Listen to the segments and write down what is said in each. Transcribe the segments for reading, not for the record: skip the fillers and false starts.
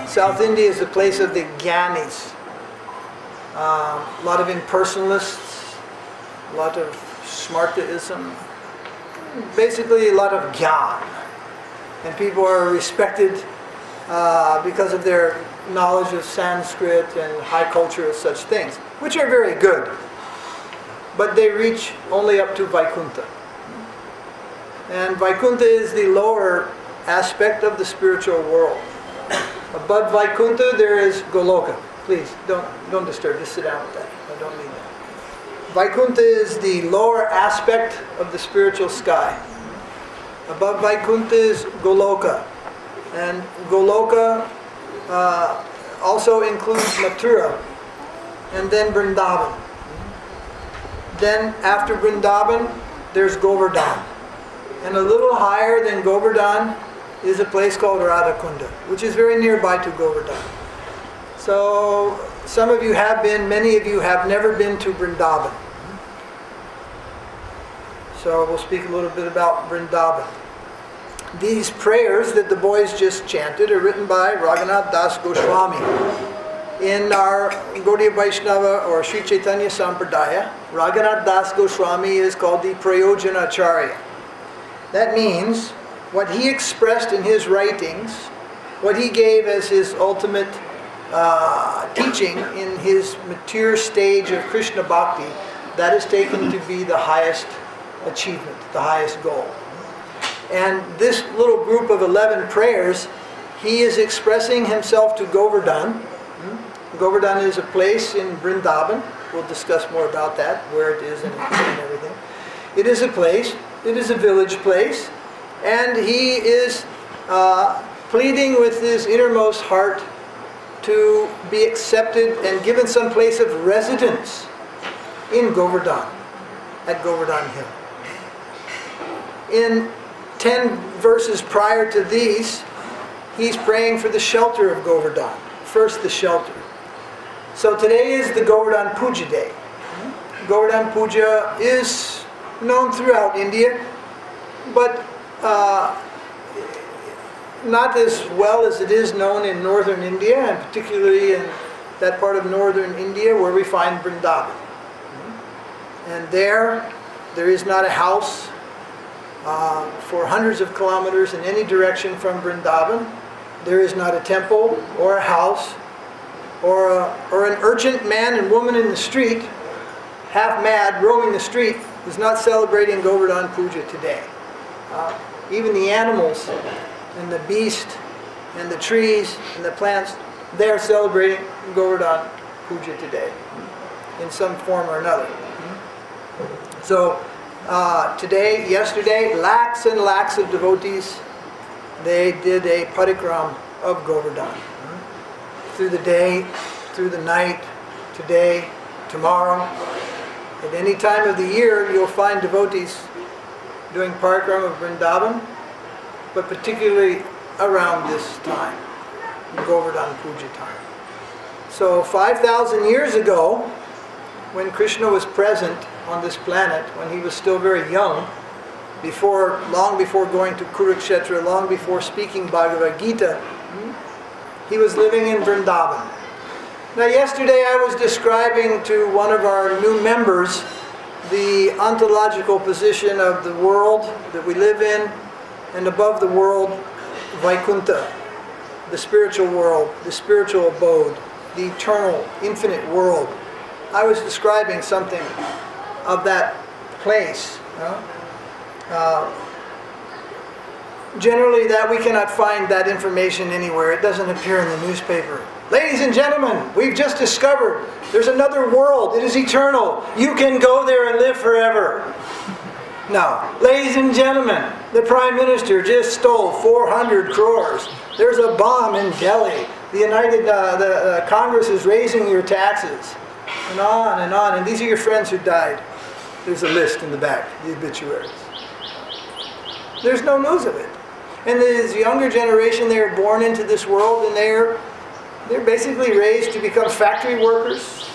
South India is the place of the Gyanis. A lot of impersonalists, a lot of smartaism, basically a lot of gyan. And people are respected because of their knowledge of Sanskrit and high culture of such things, which are very good. But they reach only up to Vaikuntha. And Vaikuntha is the lower aspect of the spiritual world. Above Vaikuntha there is Goloka. Please, don't disturb, just sit down with that. I don't need that. Vaikuntha is the lower aspect of the spiritual sky. Above Vaikuntha is Goloka. And Goloka also includes Mathura and then Vrindavan. Then after Vrindavan there's Govardhana. And a little higher than Govardhana is a place called Radhakunda, which is very nearby to Govardhana. So some of you have been, many of you have never been to Vrindavan. So we'll speak a little bit about Vrindavan. These prayers that the boys just chanted are written by Raghunath Das Goswami. In our Gaudiya Vaishnava or Sri Chaitanya Sampradaya, Raghunath Das Goswami is called the Prayojanacharya. That means what he expressed in his writings, what he gave as his ultimate teaching in his mature stage of Krishna Bhakti, that is taken to be the highest achievement, the highest goal. And this little group of 11 prayers, he is expressing himself to Govardhana. Govardhana is a place in Vrindavan. We'll discuss more about that, where it is and everything. It is a place, it is a village place, and he is pleading with his innermost heart to be accepted and given some place of residence in Govardhana, at Govardhana Hill. In 10 verses prior to these, he's praying for the shelter of Govardhana. First, the shelter. So today is the Govardhana Puja day. Govardhana Puja is known throughout India, but not as well as it is known in northern India, and particularly in that part of northern India where we find Vrindavan. And there is not a house for hundreds of kilometers in any direction from Vrindavan. There is not a temple or a house or an urgent man and woman in the street, half mad, roaming the street, is not celebrating Govardhana Puja today. Even the animals and the beast and the trees and the plants, they are celebrating Govardhana Puja today in some form or another. So today, yesterday, lakhs and lakhs of devotees, they did a parikram of Govardhana. Through the day, through the night, today, tomorrow. At any time of the year, you'll find devotees doing parikram of Vrindavan, but particularly around this time, Govardhana Puja time. So 5,000 years ago, when Krishna was present on this planet, when he was still very young, long before going to Kurukshetra, long before speaking Bhagavad Gita, he was living in Vrindavan. Now yesterday I was describing to one of our new members the ontological position of the world that we live in, and above the world, Vaikuntha, the spiritual world, the spiritual abode, the eternal, infinite world. I was describing something of that place. Generally, that we cannot find that information anywhere. It doesn't appear in the newspaper. Ladies and gentlemen, we've just discovered there's another world. It is eternal. You can go there and live forever. No. Ladies and gentlemen, the Prime Minister just stole 400 crores. There's a bomb in Delhi. the Congress is raising your taxes, and on and on, and these are your friends who died. There's a list in the back, the obituaries. There's no news of it. And this younger generation, they're born into this world, and they're basically raised to become factory workers,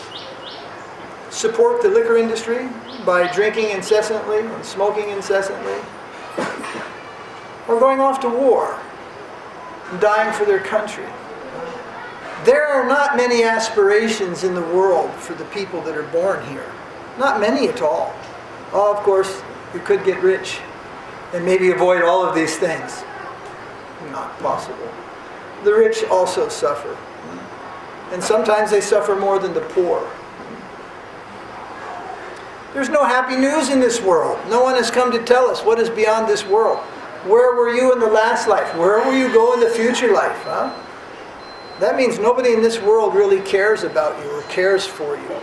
support the liquor industry by drinking incessantly and smoking incessantly, or going off to war and dying for their country. There are not many aspirations in the world for the people that are born here. Not many at all. Oh, of course, you could get rich and maybe avoid all of these things. Not possible. The rich also suffer. And sometimes they suffer more than the poor. There's no happy news in this world. No one has come to tell us what is beyond this world. Where were you in the last life? Where will you go in the future life? Huh? That means nobody in this world really cares about you or cares for you.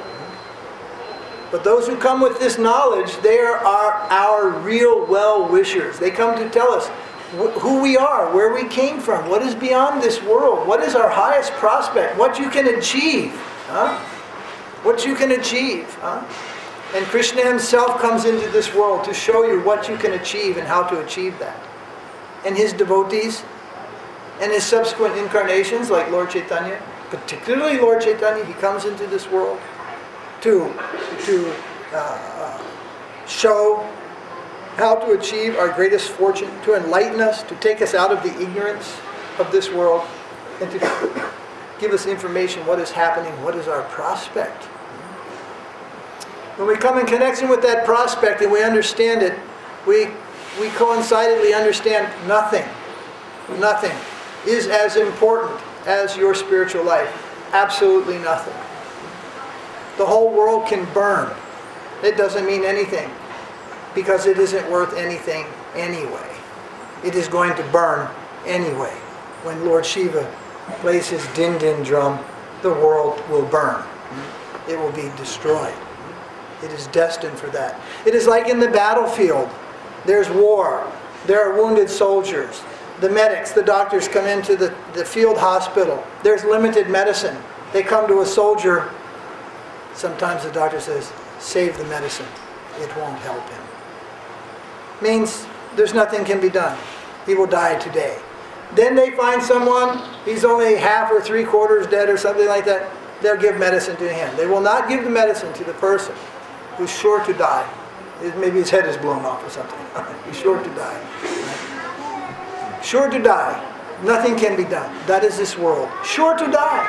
But those who come with this knowledge, they are our real well-wishers. They come to tell us who we are, where we came from, what is beyond this world, what is our highest prospect, what you can achieve. Huh? What you can achieve. Huh? And Krishna himself comes into this world to show you what you can achieve and how to achieve that. And his devotees and his subsequent incarnations, like Lord Chaitanya, particularly Lord Chaitanya, he comes into this world to show how to achieve our greatest fortune, to enlighten us, to take us out of the ignorance of this world, and to give us information, what is happening, what is our prospect. When we come in connection with that prospect and we understand it, we coincidentally understand nothing is as important as your spiritual life. Absolutely nothing. The whole world can burn. It doesn't mean anything because it isn't worth anything anyway. It is going to burn anyway. When Lord Shiva plays his din-din drum, the world will burn. It will be destroyed. It is destined for that. It is like in the battlefield. There's war. There are wounded soldiers. The medics, the doctors come into the field hospital. There's limited medicine. They come to a soldier. Sometimes the doctor says, save the medicine. It won't help him. Means there's nothing can be done. He will die today. Then they find someone, he's only half or three-quarters dead or something like that. They'll give medicine to him. They will not give the medicine to the person who's sure to die. Maybe his head is blown off or something. He's sure to die. Sure to die. Nothing can be done. That is this world. Sure to die.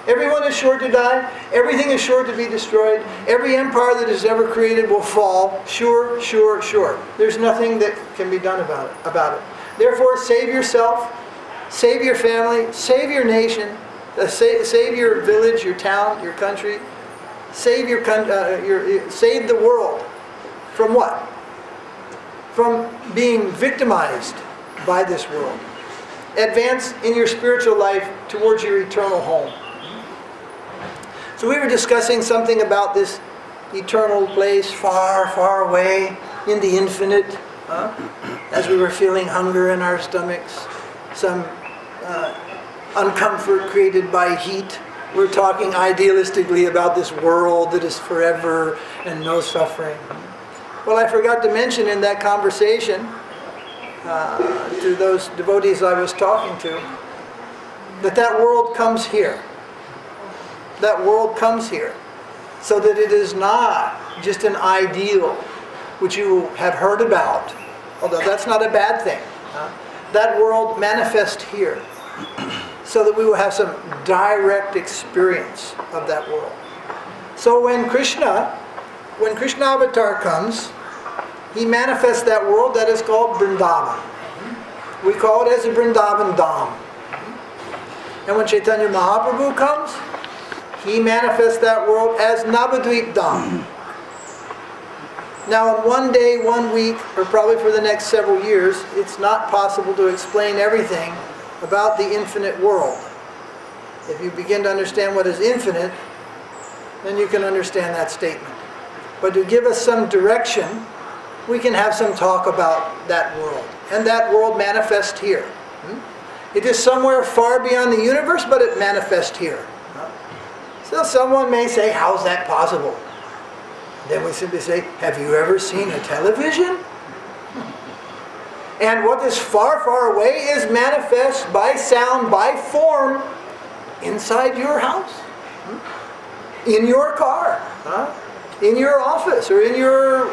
Everyone is sure to die. Everything is sure to be destroyed. Every empire that is ever created will fall. Sure, sure, sure. There's nothing that can be done about it. Therefore, save yourself, save your family, save your nation, save your village, your town, your country, save save the world. From what? From being victimized by this world. Advance in your spiritual life towards your eternal home. So we were discussing something about this eternal place far, far away in the infinite, as we were feeling hunger in our stomachs, some uncomfort created by heat. We're talking idealistically about this world that is forever and no suffering. Well, I forgot to mention in that conversation to those devotees I was talking to, that world comes here. That world comes here. So that it is not just an ideal which you have heard about, although that's not a bad thing. That world manifests here, so that we will have some direct experience of that world. So when Krishna Avatar comes, he manifests that world that is called Vrindavan. We call it as a Vrindavan Dham. And when Chaitanya Mahaprabhu comes, he manifests that world as Navadvip Dham. Now in one day, 1 week, or probably for the next several years, it's not possible to explain everything about the infinite world. If you begin to understand what is infinite, then you can understand that statement. But to give us some direction, we can have some talk about that world. And that world manifests here. It is somewhere far beyond the universe, but it manifests here. So someone may say, how's that possible? Then we simply say, have you ever seen a television? And what is far, far away is manifest by sound, by form, inside your house, in your car, in your office, or in your,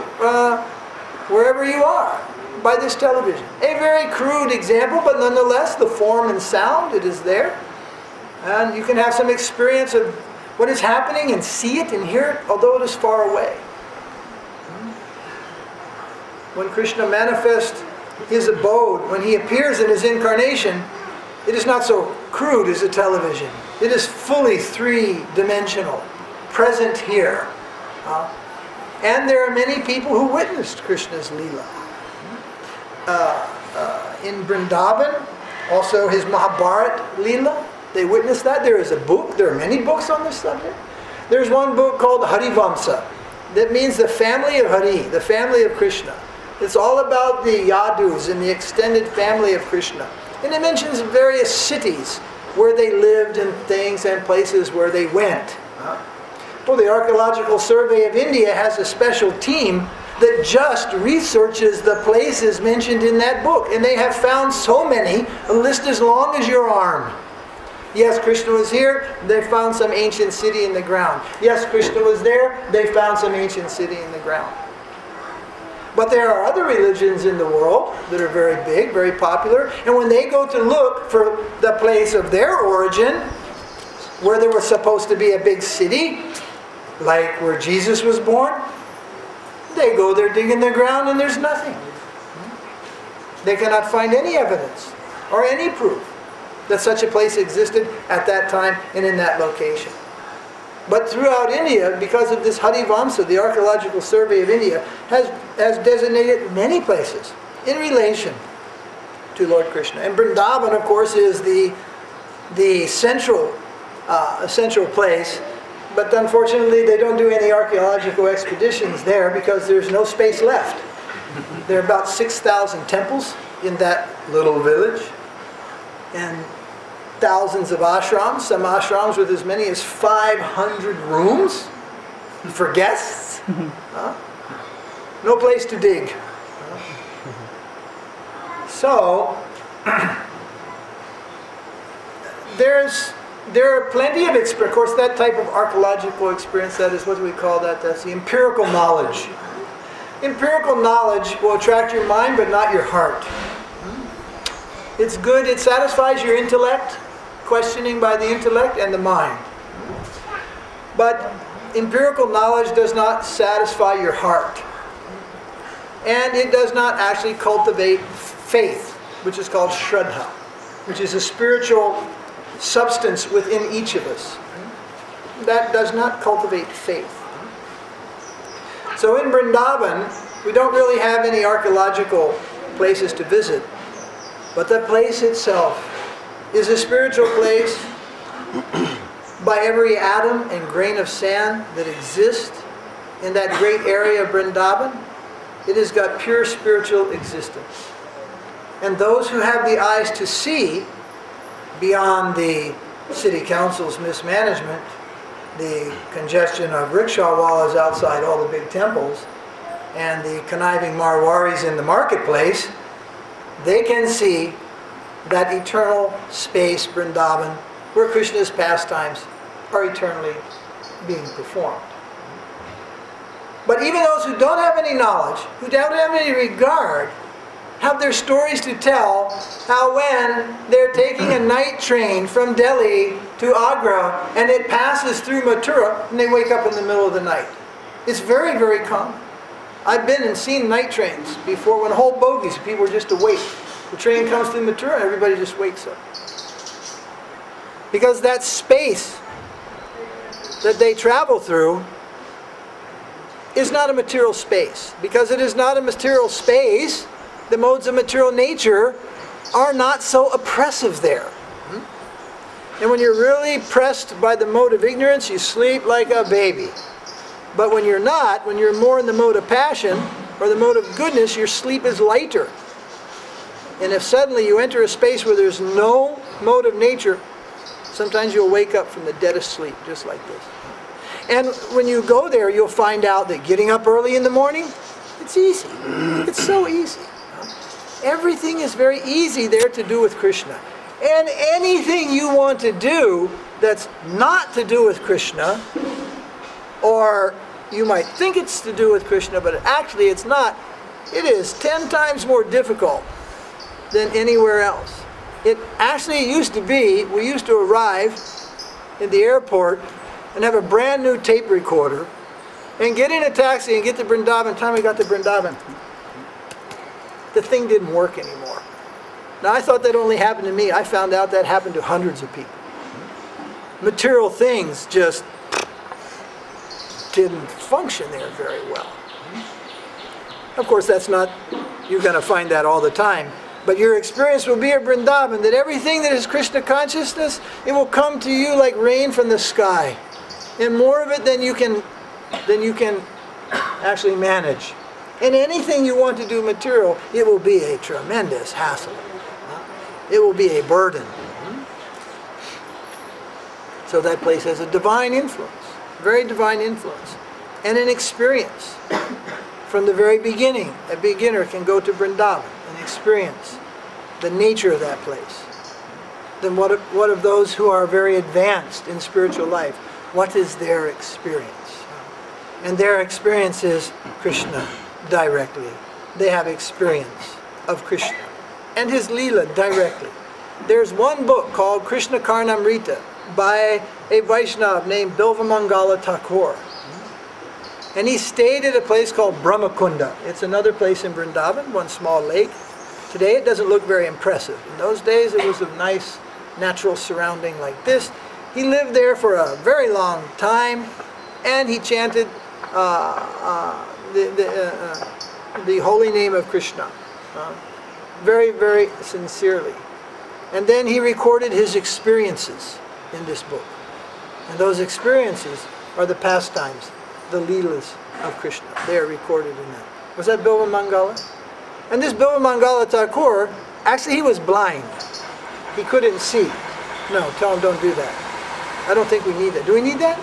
wherever you are, by this television. A very crude example, but nonetheless, the form and sound, it is there. And you can have some experience of what is happening and see it and hear it, although it is far away. When Krishna manifests his abode, when he appears in his incarnation, it is not so crude as a television. It is fully three-dimensional, present here. And there are many people who witnessed Krishna's Leela. In Vrindavan, also his Mahabharat Leela, they witnessed that. There is a book, there are many books on this subject. There's one book called Harivamsa. That means the family of Hari, the family of Krishna. It's all about the Yadus and the extended family of Krishna. And it mentions various cities where they lived and things and places where they went. Well, the Archaeological Survey of India has a special team that just researches the places mentioned in that book. And they have found so many, a list as long as your arm. Yes, Krishna was here, they found some ancient city in the ground. Yes, Krishna was there, they found some ancient city in the ground. But there are other religions in the world that are very big, very popular, and when they go to look for the place of their origin, where there was supposed to be a big city, like where Jesus was born, they go there, dig in the ground, and there's nothing. They cannot find any evidence or any proof that such a place existed at that time and in that location. But throughout India, because of this Harivamsa, the Archaeological Survey of India has designated many places in relation to Lord Krishna. And Vrindavan, of course, is the central place. But unfortunately, they don't do any archaeological expeditions there because there's no space left. There are about 6,000 temples in that little village. And thousands of ashrams, some ashrams with as many as 500 rooms for guests. No place to dig. So, there are plenty of experience. Of course, that type of archaeological experience, that is, what do we call that? That's the empirical knowledge. Empirical knowledge will attract your mind, but not your heart. It's good, it satisfies your intellect, questioning by the intellect and the mind. But empirical knowledge does not satisfy your heart. And it does not actually cultivate faith, which is called Shraddha, which is a spiritual substance within each of us. That does not cultivate faith. So in Vrindavan, we don't really have any archaeological places to visit. But the place itself is a spiritual place by every atom and grain of sand that exists in that great area of Vrindavan. It has got pure spiritual existence. And those who have the eyes to see, beyond the city council's mismanagement, the congestion of rickshawwallas outside all the big temples, and the conniving Marwaris in the marketplace, they can see that eternal space, Vrindavan, where Krishna's pastimes are eternally being performed. But even those who don't have any knowledge, who don't have any regard, have their stories to tell how when they're taking a night train from Delhi to Agra and it passes through Mathura and they wake up in the middle of the night. It's very, very common. I've been and seen night trains before when whole bogies, people were just awake. The train comes through Mathura and everybody just wakes up. Because that space that they travel through is not a material space. Because it is not a material space, the modes of material nature are not so oppressive there. And when you're really pressed by the mode of ignorance, you sleep like a baby. But when you're not, when you're more in the mode of passion or the mode of goodness, your sleep is lighter. And if suddenly you enter a space where there's no mode of nature, sometimes you'll wake up from the deadest sleep, just like this. And when you go there, you'll find out that getting up early in the morning, it's easy. It's so easy. Everything is very easy there to do with Krishna. And anything you want to do that's not to do with Krishna, or you might think it's to do with Krishna, but actually it's not, it is 10 times more difficult than anywhere else. It actually used to be, we used to arrive in the airport and have a brand new tape recorder and get in a taxi and get to Vrindavan. By the time we got to Vrindavan, the thing didn't work anymore. Now I thought that only happened to me. I found out that happened to hundreds of people. Material things just didn't function there very well. Of course, that's not, you're going to find that all the time. But your experience will be at Vrindavan, that everything that is Krishna consciousness, it will come to you like rain from the sky. And more of it than you can actually manage. And anything you want to do material, it will be a tremendous hassle. It will be a burden. So that place has a divine influence, very divine influence, and an experience. From the very beginning, a beginner can go to Vrindavan and experience the nature of that place. Then what of those who are very advanced in spiritual life? What is their experience? And their experience is Krishna directly. They have experience of Krishna and his Leela directly. There's one book called Krishna Karnamrita by a Vaishnava named Bilvamangala Thakur. And he stayed at a place called Brahmakunda. It's another place in Vrindavan, one small lake. Today it doesn't look very impressive. In those days it was a nice natural surrounding like this. He lived there for a very long time, and he chanted the holy name of Krishna very, very sincerely. And then he recorded his experiences in this book. And those experiences are the pastimes, the Leelas of Krishna. They are recorded in that. Was that Bilva Mangala? And this Bilva Mangala Thakur, actually he was blind. He couldn't see. No, tell him don't do that. I don't think we need that. Do we need that?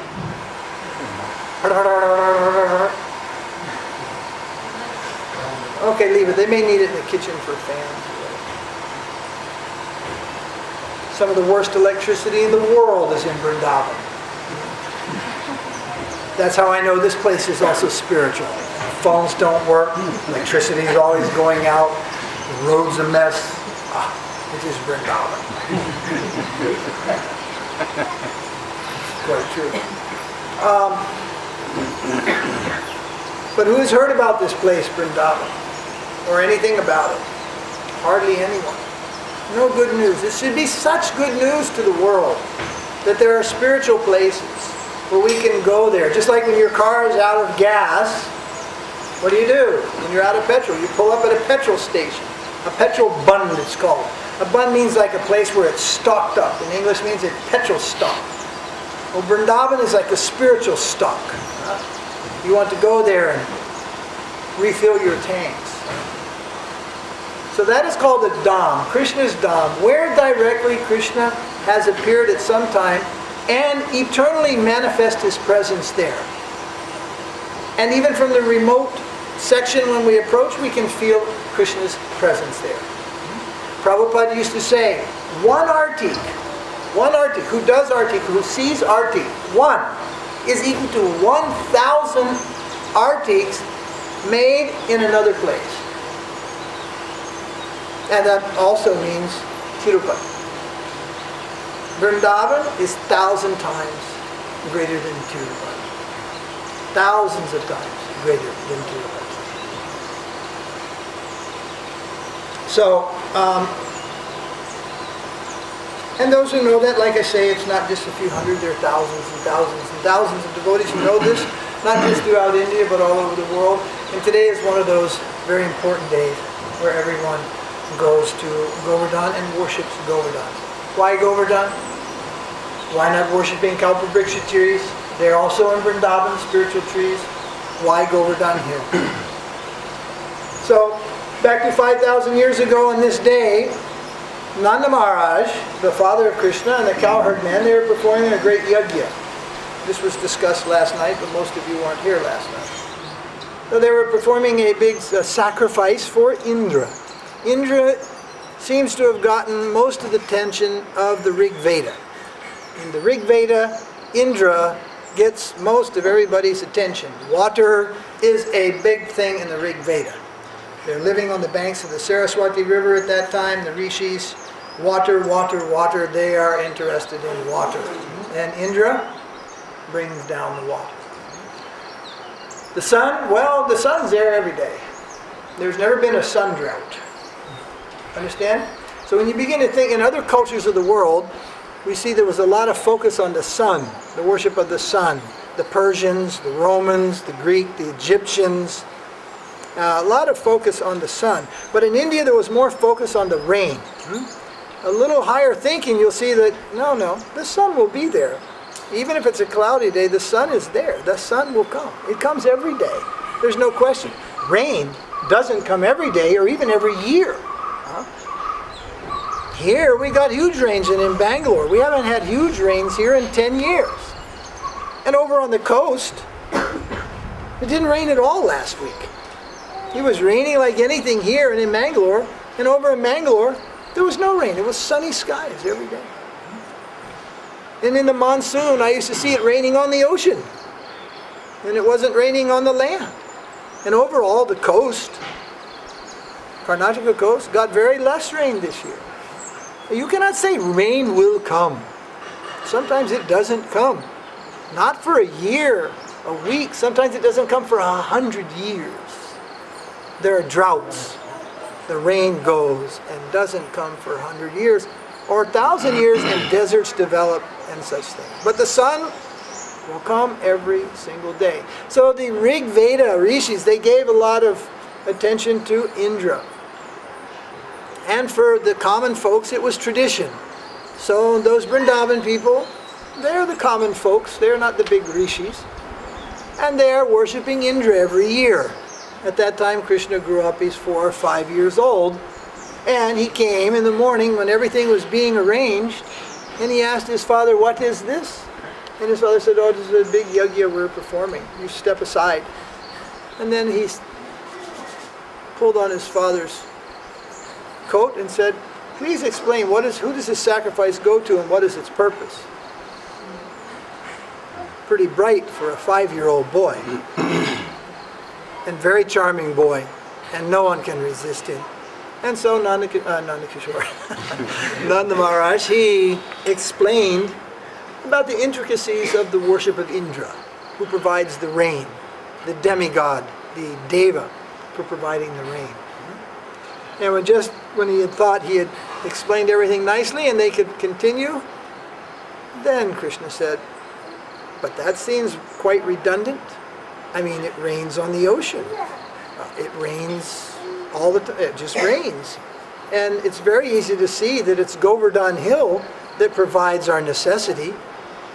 Okay, leave it. They may need it in the kitchen for fans. Some of the worst electricity in the world is in Vrindavan. That's how I know this place is also spiritual. Phones don't work. Electricity is always going out. The road's a mess. It is Vrindavan. Quite true. But who has heard about this place, Vrindavan? Or anything about it? Hardly anyone. No good news. This should be such good news to the world that there are spiritual places where we can go there. Just like when your car is out of gas, what do? When you're out of petrol, you pull up at a petrol station. A petrol bund, it's called. A bund means like a place where it's stocked up. In English means it's petrol stock. Well, Vrindavan is like a spiritual stock. You want to go there and refill your tanks. So that is called the Dham, Krishna's Dham, where directly Krishna has appeared at some time and eternally manifest his presence there. And even from the remote section when we approach, we can feel Krishna's presence there. Prabhupada used to say, one artik, who does artik, who sees artik, one is equal to 1,000 artiks made in another place. And that also means Tirupati. Vrindavan is 1,000 times greater than Tirupati. Thousands of times greater than Tirupati. So, and those who know that, like I say, it's not just a few hundred, there are thousands and thousands and thousands of devotees who know this, not just throughout India, but all over the world. And today is one of those very important days where everyone goes to Govardhana and worships Govardhana. Why Govardhana? Why not worshipping Kalpavriksha trees? They're also in Vrindavan, spiritual trees. Why Govardhana here? So, Back to 5,000 years ago on this day, Nanda Maharaj, the father of Krishna, and the cowherd man, they were performing a great yajna. This was discussed last night, but most of you weren't here last night. So they were performing a big sacrifice for Indra. Indra seems to have gotten most of the attention of the Rig Veda. In the Rig Veda, Indra gets most of everybody's attention. Water is a big thing in the Rig Veda. They're living on the banks of the Saraswati River at that time, the rishis. Water, water, water, they are interested in water. And Indra brings down the water. The sun, well, the sun's there every day. There's never been a sun drought. Understand? So when you begin to think in other cultures of the world, we see there was a lot of focus on the sun, the worship of the sun. The Persians, the Romans, the Greek, the Egyptians. A lot of focus on the sun. But in India there was more focus on the rain. A little higher thinking, you'll see that, no, the sun will be there. Even if it's a cloudy day, the sun is there. The sun will come. It comes every day. There's no question. Rain doesn't come every day or even every year. Here we got huge rains, and in Bangalore we haven't had huge rains here in 10 years. And over on the coast, it didn't rain at all last week. It was raining like anything here and in Bangalore, and over in Bangalore there was no rain. It was sunny skies every day. And in the monsoon, I used to see it raining on the ocean. And it wasn't raining on the land. And overall, the coast, Karnataka coast, got very less rain this year. You cannot say rain will come. Sometimes it doesn't come. Not for a year, a week. Sometimes it doesn't come for 100 years. There are droughts. The rain goes and doesn't come for 100 years. Or 1,000 years, and deserts develop and such things. But the sun will come every single day. So the Rig Veda rishis, they gave a lot of attention to Indra. And for the common folks, it was tradition. So those Vrindavan people, they're the common folks. They're not the big rishis. And they are worshipping Indra every year. At that time, Krishna grew up. He's 4 or 5 years old. And he came in the morning when everything was being arranged, and he asked his father, "What is this?" And his father said, "Oh, this is a big yajna we're performing. You step aside." And then he pulled on his father's coat and said, "Please explain, who does this sacrifice go to and what is its purpose?" Pretty bright for a 5-year-old boy. And very charming boy. And no one can resist him. And so Nanda Maharaj, he explained about the intricacies of the worship of Indra, who provides the rain, the demigod, the deva, for providing the rain. And when he had thought he had explained everything nicely and they could continue, then Krishna said, "But that seems quite redundant. I mean, it rains on the ocean. It rains all the time. It just rains. And it's very easy to see that it's Govardhana Hill that provides our necessity.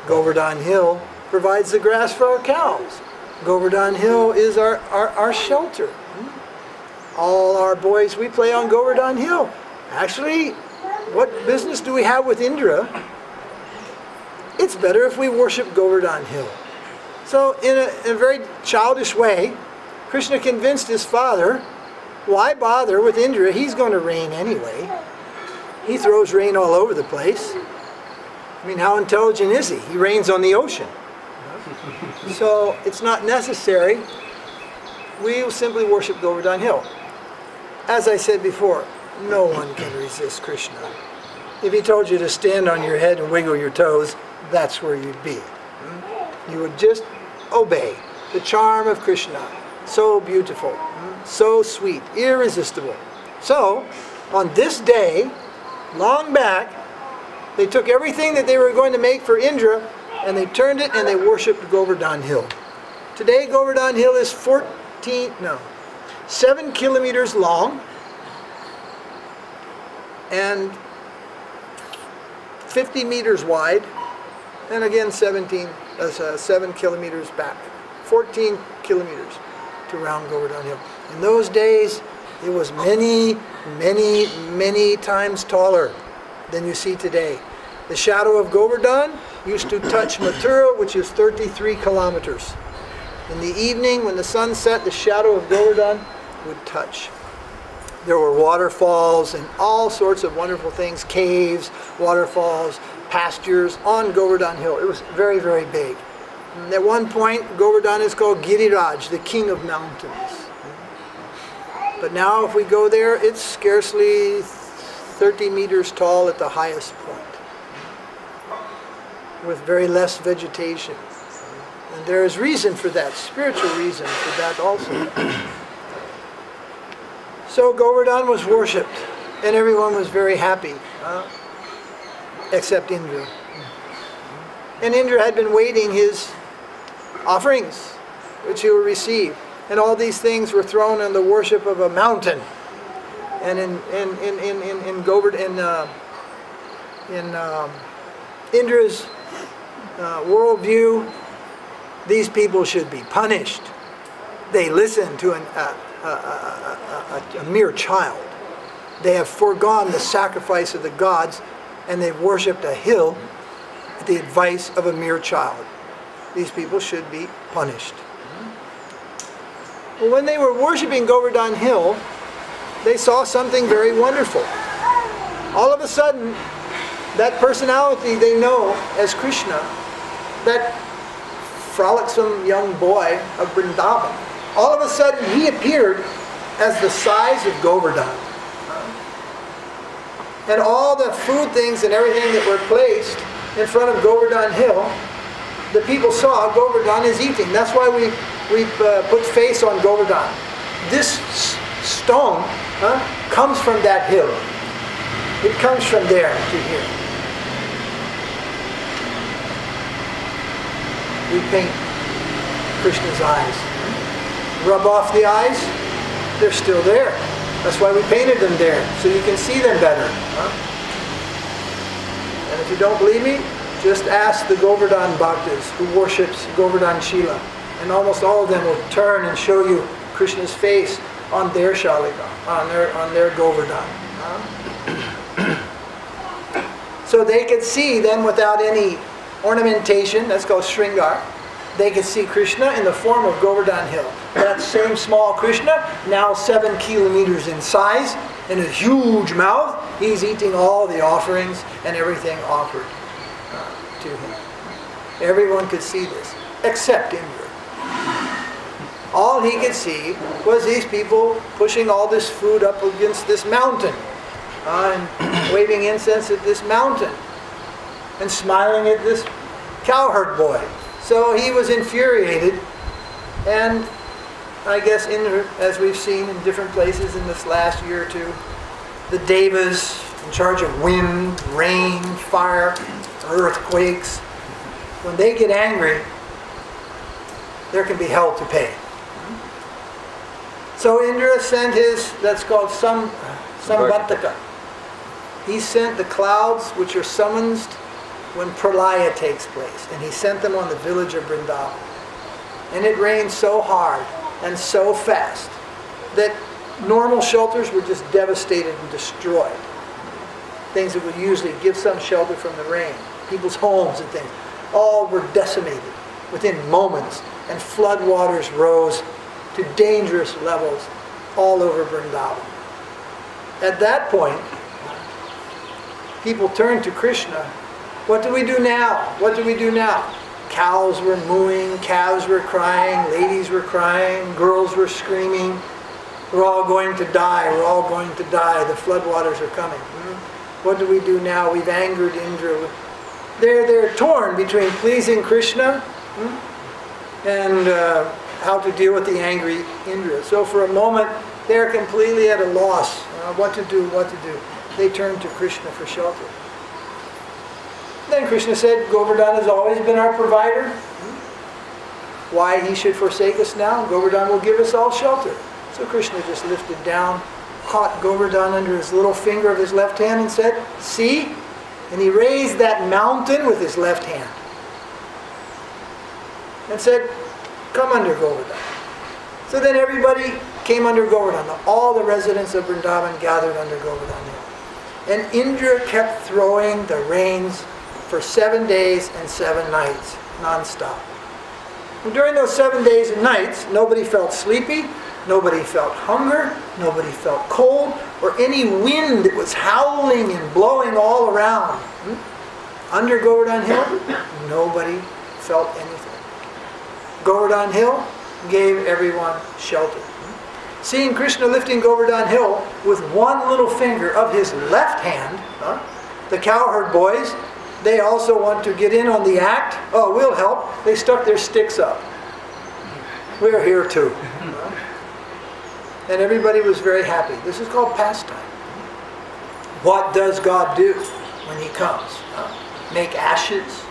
Govardhana Hill provides the grass for our cows. Govardhana Hill is our shelter. All our boys, we play on Govardhana Hill. Actually, what business do we have with Indra? It's better if we worship Govardhana Hill." So in a very childish way, Krishna convinced his father, why bother with Indra? He's going to rain anyway. He throws rain all over the place. I mean, how intelligent is he? He rains on the ocean. So it's not necessary. We will simply worship Govardhana Hill. As I said before, no one can resist Krishna. If he told you to stand on your head and wiggle your toes, that's where you'd be. You would just obey the charm of Krishna. So beautiful, so sweet, irresistible. So, on this day, long back, they took everything that they were going to make for Indra and they turned it and they worshipped Govardhana Hill. Today, Govardhana Hill is 7 kilometers long and 50 meters wide, and again 7 kilometers back, 14 kilometers to round Govardhana Hill. In those days, It was many, many, many times taller than you see today. The shadow of Govardhan used to touch Mathura, which is 33 kilometers. In the evening, when the sun set, the shadow of Govardhan would touch. There were waterfalls and all sorts of wonderful things, caves, waterfalls, pastures on Govardhan Hill. It was very, very big. And at one point, Govardhan is called Giriraj, the king of mountains. But now if we go there, it's scarcely 30 meters tall at the highest point, with very less vegetation. And there is reason for that, spiritual reason for that also. So Govardhan was worshipped, and everyone was very happy, except Indra. And Indra had been waiting his offerings, which he would receive. And all these things were thrown in the worship of a mountain. And in Indra's worldview, these people should be punished. They listened to a mere child. They have foregone the sacrifice of the gods, and they've worshipped a hill at the advice of a mere child. These people should be punished. Well, when they were worshipping Govardhan Hill, they saw something very wonderful. All of a sudden, that personality they know as Krishna, that frolicsome young boy of Vrindavan, all of a sudden he appeared as the size of Govardhan. And all the food things and everything that were placed in front of Govardhan Hill, the people saw Govardhan is eating. That's why we put face on Govardhan. This stone comes from that hill. It comes from there to here. We paint Krishna's eyes. Rub off the eyes, they're still there. That's why we painted them there, so you can see them better. And if you don't believe me, just ask the Govardhan Bhaktas who worships Govardhan Shila. And almost all of them will turn and show you Krishna's face on their Shalika, on their Govardhan. So they could see then without any ornamentation, that's called Shringar, they could see Krishna in the form of Govardhan Hill. That same small Krishna, now 7 kilometers in size, and a huge mouth, he's eating all the offerings and everything offered to him. Everyone could see this, except Indra. All he could see was these people pushing all this food up against this mountain, and waving incense at this mountain, and smiling at this cowherd boy. So he was infuriated, and I guess as we've seen in different places in this last year or two, the devas in charge of wind, rain, fire, earthquakes, when they get angry, there can be hell to pay. So Indra sent his, that's called Samvataka. He sent the clouds which are summoned when Pralaya takes place. And he sent them on the village of Vrindavan. And it rained so hard and so fast that normal shelters were just devastated and destroyed. Things that would usually give some shelter from the rain. People's homes and things. All were decimated within moments. And flood waters rose to dangerous levels all over Vrindavan. At that point, people turned to Krishna. What do we do now? What do we do now? Cows were mooing, calves were crying, ladies were crying, girls were screaming. We're all going to die, we're all going to die. The floodwaters are coming. What do we do now? We've angered Indra. They're torn between pleasing Krishna and how to deal with the angry Indra. So for a moment, they're completely at a loss. What to do, what to do. They turn to Krishna for shelter. Then Krishna said, Govardhan has always been our provider. Why he should forsake us now? Govardhan will give us all shelter. So Krishna just lifted down, caught Govardhan under his little finger of his left hand and said, see? And he raised that mountain with his left hand. And said, come under Govardhan. So then everybody came under Govardhan. All the residents of Vrindavan gathered under Govardhan Hill. And Indra kept throwing the rains for 7 days and 7 nights, non-stop. And during those 7 days and nights, nobody felt sleepy, nobody felt hunger, nobody felt cold, or any wind that was howling and blowing all around. Under Govardhan Hill, nobody felt anything. Govardhan Hill gave everyone shelter. Seeing Krishna lifting Govardhan Hill with one little finger of his left hand, the cowherd boys, they also want to get in on the act. Oh, we'll help. They stuck their sticks up. We're here too. And everybody was very happy. This is called pastime. What does God do when He comes? Make ashes?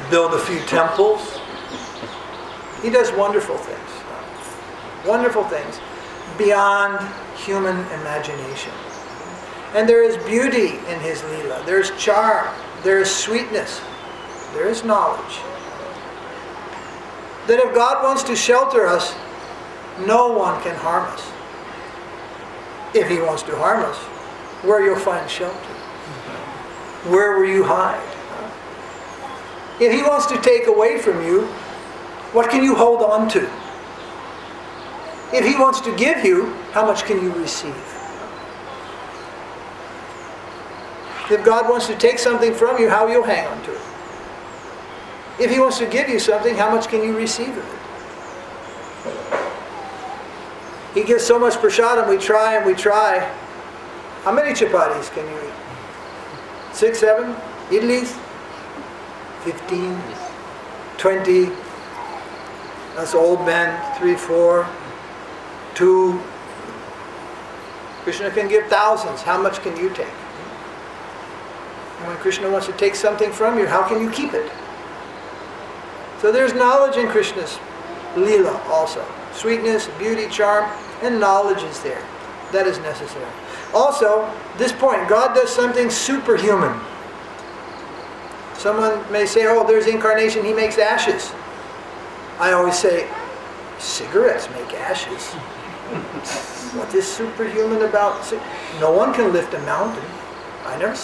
Build a few temples? He does wonderful things. Wonderful things beyond human imagination. And there is beauty in His Leela. There is charm. There is sweetness. There is knowledge. That if God wants to shelter us, no one can harm us. If He wants to harm us, where you'll find shelter? Where will you hide? If He wants to take away from you, what can you hold on to? If He wants to give you, how much can you receive? If God wants to take something from you, how will you hang on to it? If He wants to give you something, how much can you receive of it? He gives so much prasadam, we try and we try. How many chapatis can you eat? 6, 7? Idlis? 15? 20? Us old men, 3, 4, 2. Krishna can give thousands. How much can you take? And when Krishna wants to take something from you, how can you keep it? So there's knowledge in Krishna's Leela also. Sweetness, beauty, charm, and knowledge is there. That is necessary. Also, this point, God does something superhuman. Someone may say, oh, there's incarnation, He makes ashes. I always say, cigarettes make ashes. What is superhuman about? No one can lift a mountain. I never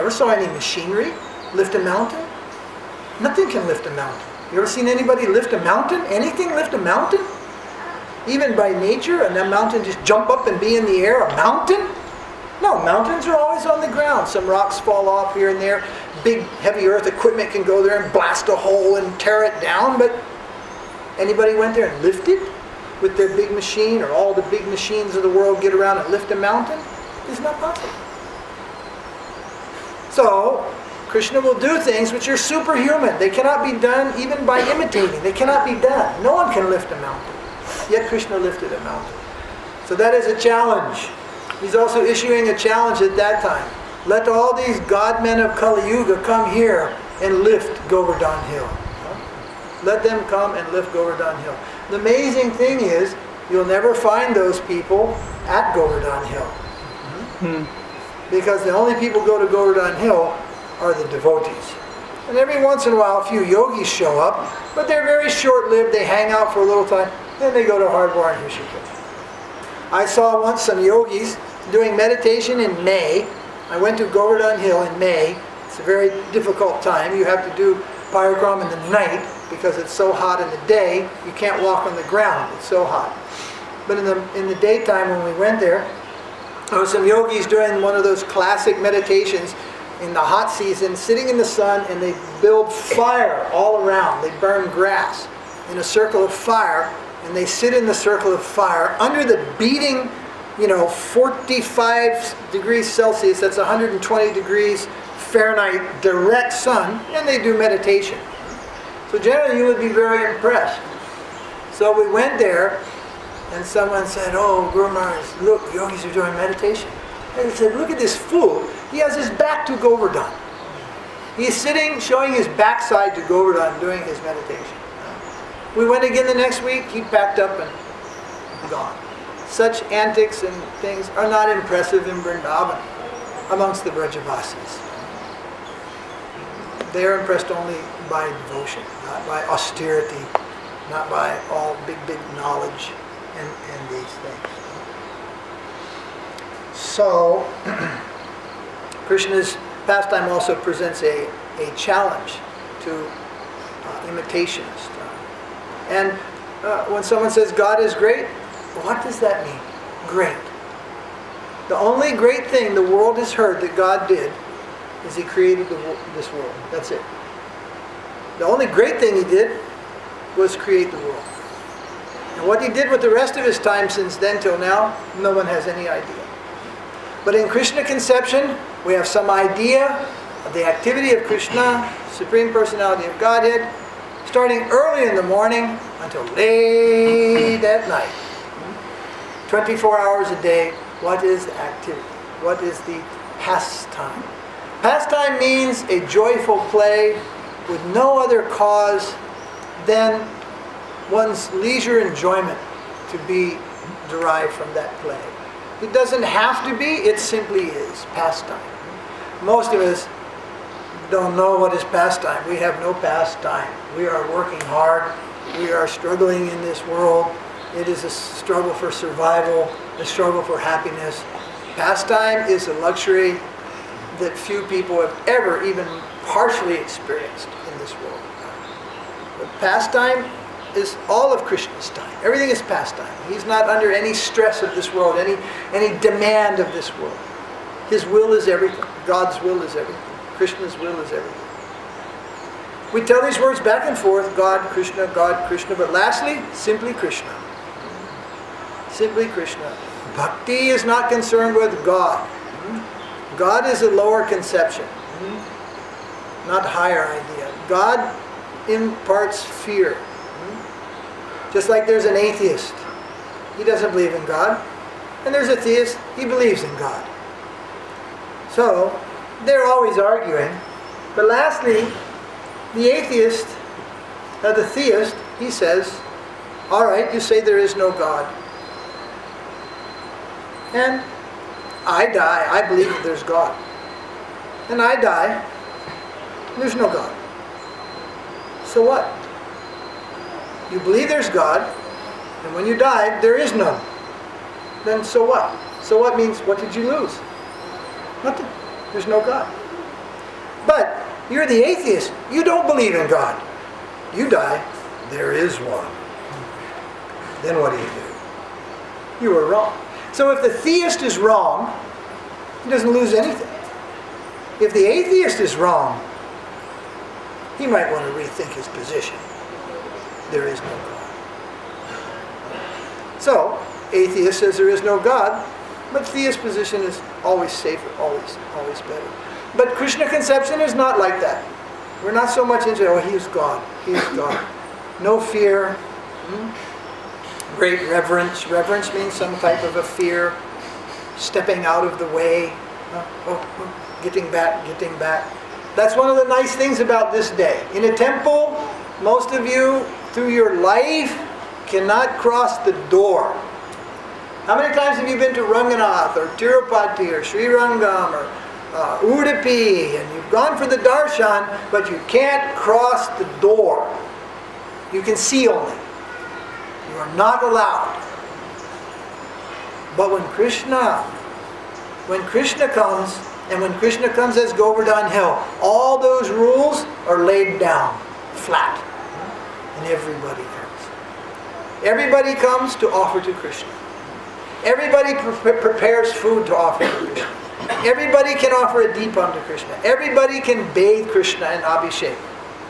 saw any machinery lift a mountain. Nothing can lift a mountain. You ever seen anybody lift a mountain? Anything lift a mountain? Even by nature, and that mountain just jump up and be in the air? A mountain? No, mountains are always on the ground. Some rocks fall off here and there. Big, heavy earth equipment can go there and blast a hole and tear it down, but anybody went there and lifted with their big machine, or all the big machines of the world get around and lift a mountain? It's not possible. So, Krishna will do things which are superhuman. They cannot be done even by imitating. They cannot be done. No one can lift a mountain. Yet Krishna lifted a mountain. So that is a challenge. He's also issuing a challenge at that time. Let all these God-men of Kali Yuga come here and lift Govardhan Hill. Let them come and lift Govardhan Hill. The amazing thing is, you'll never find those people at Govardhan Hill. Because the only people who go to Govardhan Hill are the devotees. And every once in a while a few yogis show up, but they're very short-lived. They hang out for a little time, then they go to Hardwar and Rishikesh. I saw once some yogis doing meditation in May. I went to Govardhan Hill in May. It's a very difficult time. You have to do parikram in the night because it's so hot in the day. You can't walk on the ground. It's so hot. But in the daytime when we went there were some yogis doing one of those classic meditations in the hot season, sitting in the sun, and they build fire all around. They burn grass in a circle of fire, and they sit in the circle of fire under the beating, 45 degrees Celsius, that's 120 degrees Fahrenheit, direct sun, and they do meditation. So generally you would be very impressed. So we went there, and someone said, oh, Guru Maharaj, look, yogis are doing meditation. And he said, look at this fool. He has his back to Govardhan. He's sitting, showing his backside to Govardhan, doing his meditation. We went again the next week. He packed up and gone. Such antics and things are not impressive in Vrindavan amongst the Brajavasis. They are impressed only by devotion, not by austerity, not by all big knowledge and these things. So, Krishna's pastime also presents a challenge to imitationists. And when someone says God is great, what does that mean? Great. The only great thing the world has heard that God did is He created this world. That's it. The only great thing He did was create the world. And what He did with the rest of His time since then till now, no one has any idea. But in Krishna conception, we have some idea of the activity of Krishna, Supreme Personality of Godhead, starting early in the morning until late at night. 24 hours a day, what is the activity? What is the pastime? Pastime means a joyful play with no other cause than one's leisure enjoyment to be derived from that play. It doesn't have to be, it simply is pastime. Most of us don't know what is pastime. We have no pastime. We are working hard. We are struggling in this world. It is a struggle for survival, a struggle for happiness. Pastime is a luxury that few people have ever even partially experienced in this world. But pastime is all of Krishna's time. Everything is pastime. He's not under any stress of this world, any demand of this world. His will is everything. God's will is everything. Krishna's will is everything. We tell these words back and forth, God, Krishna, but lastly, simply Krishna. Simply Krishna. Bhakti is not concerned with God. God is a lower conception, not higher idea. God imparts fear. Just like there's an atheist, he doesn't believe in God. And there's a theist, he believes in God. So, they're always arguing. But lastly, the atheist, the theist, he says, all right, you say there is no God. And I die, I believe that there's God. And I die, there's no God. So what? You believe there's God, and when you die, there is none. Then so what? So what means, what did you lose? Nothing. There's no God. But you're the atheist. You don't believe in God. You die, there is one. Then what do? You were wrong. So if the theist is wrong, he doesn't lose anything. If the atheist is wrong, he might want to rethink his position. There is no God. So, atheist says there is no God, but theist position is always safer, always better. But Krishna conception is not like that. We're not so much into, oh, he is God, he is God. No fear, great reverence. Reverence means some type of a fear, stepping out of the way, getting back. That's one of the nice things about this day. In a temple, most of you, through your life, cannot cross the door. How many times have you been to Ranganath or Tirupati or Srirangam or Udupi, and you've gone for the darshan, but you can't cross the door. You can see only. You are not allowed. But when Krishna comes, and when Krishna comes as Govardhana Hill, all those rules are laid down flat. And everybody comes. Everybody comes to offer to Krishna. Everybody prepares food to offer to Krishna. Everybody can offer a deepam to Krishna. Everybody can bathe Krishna in Abhishek.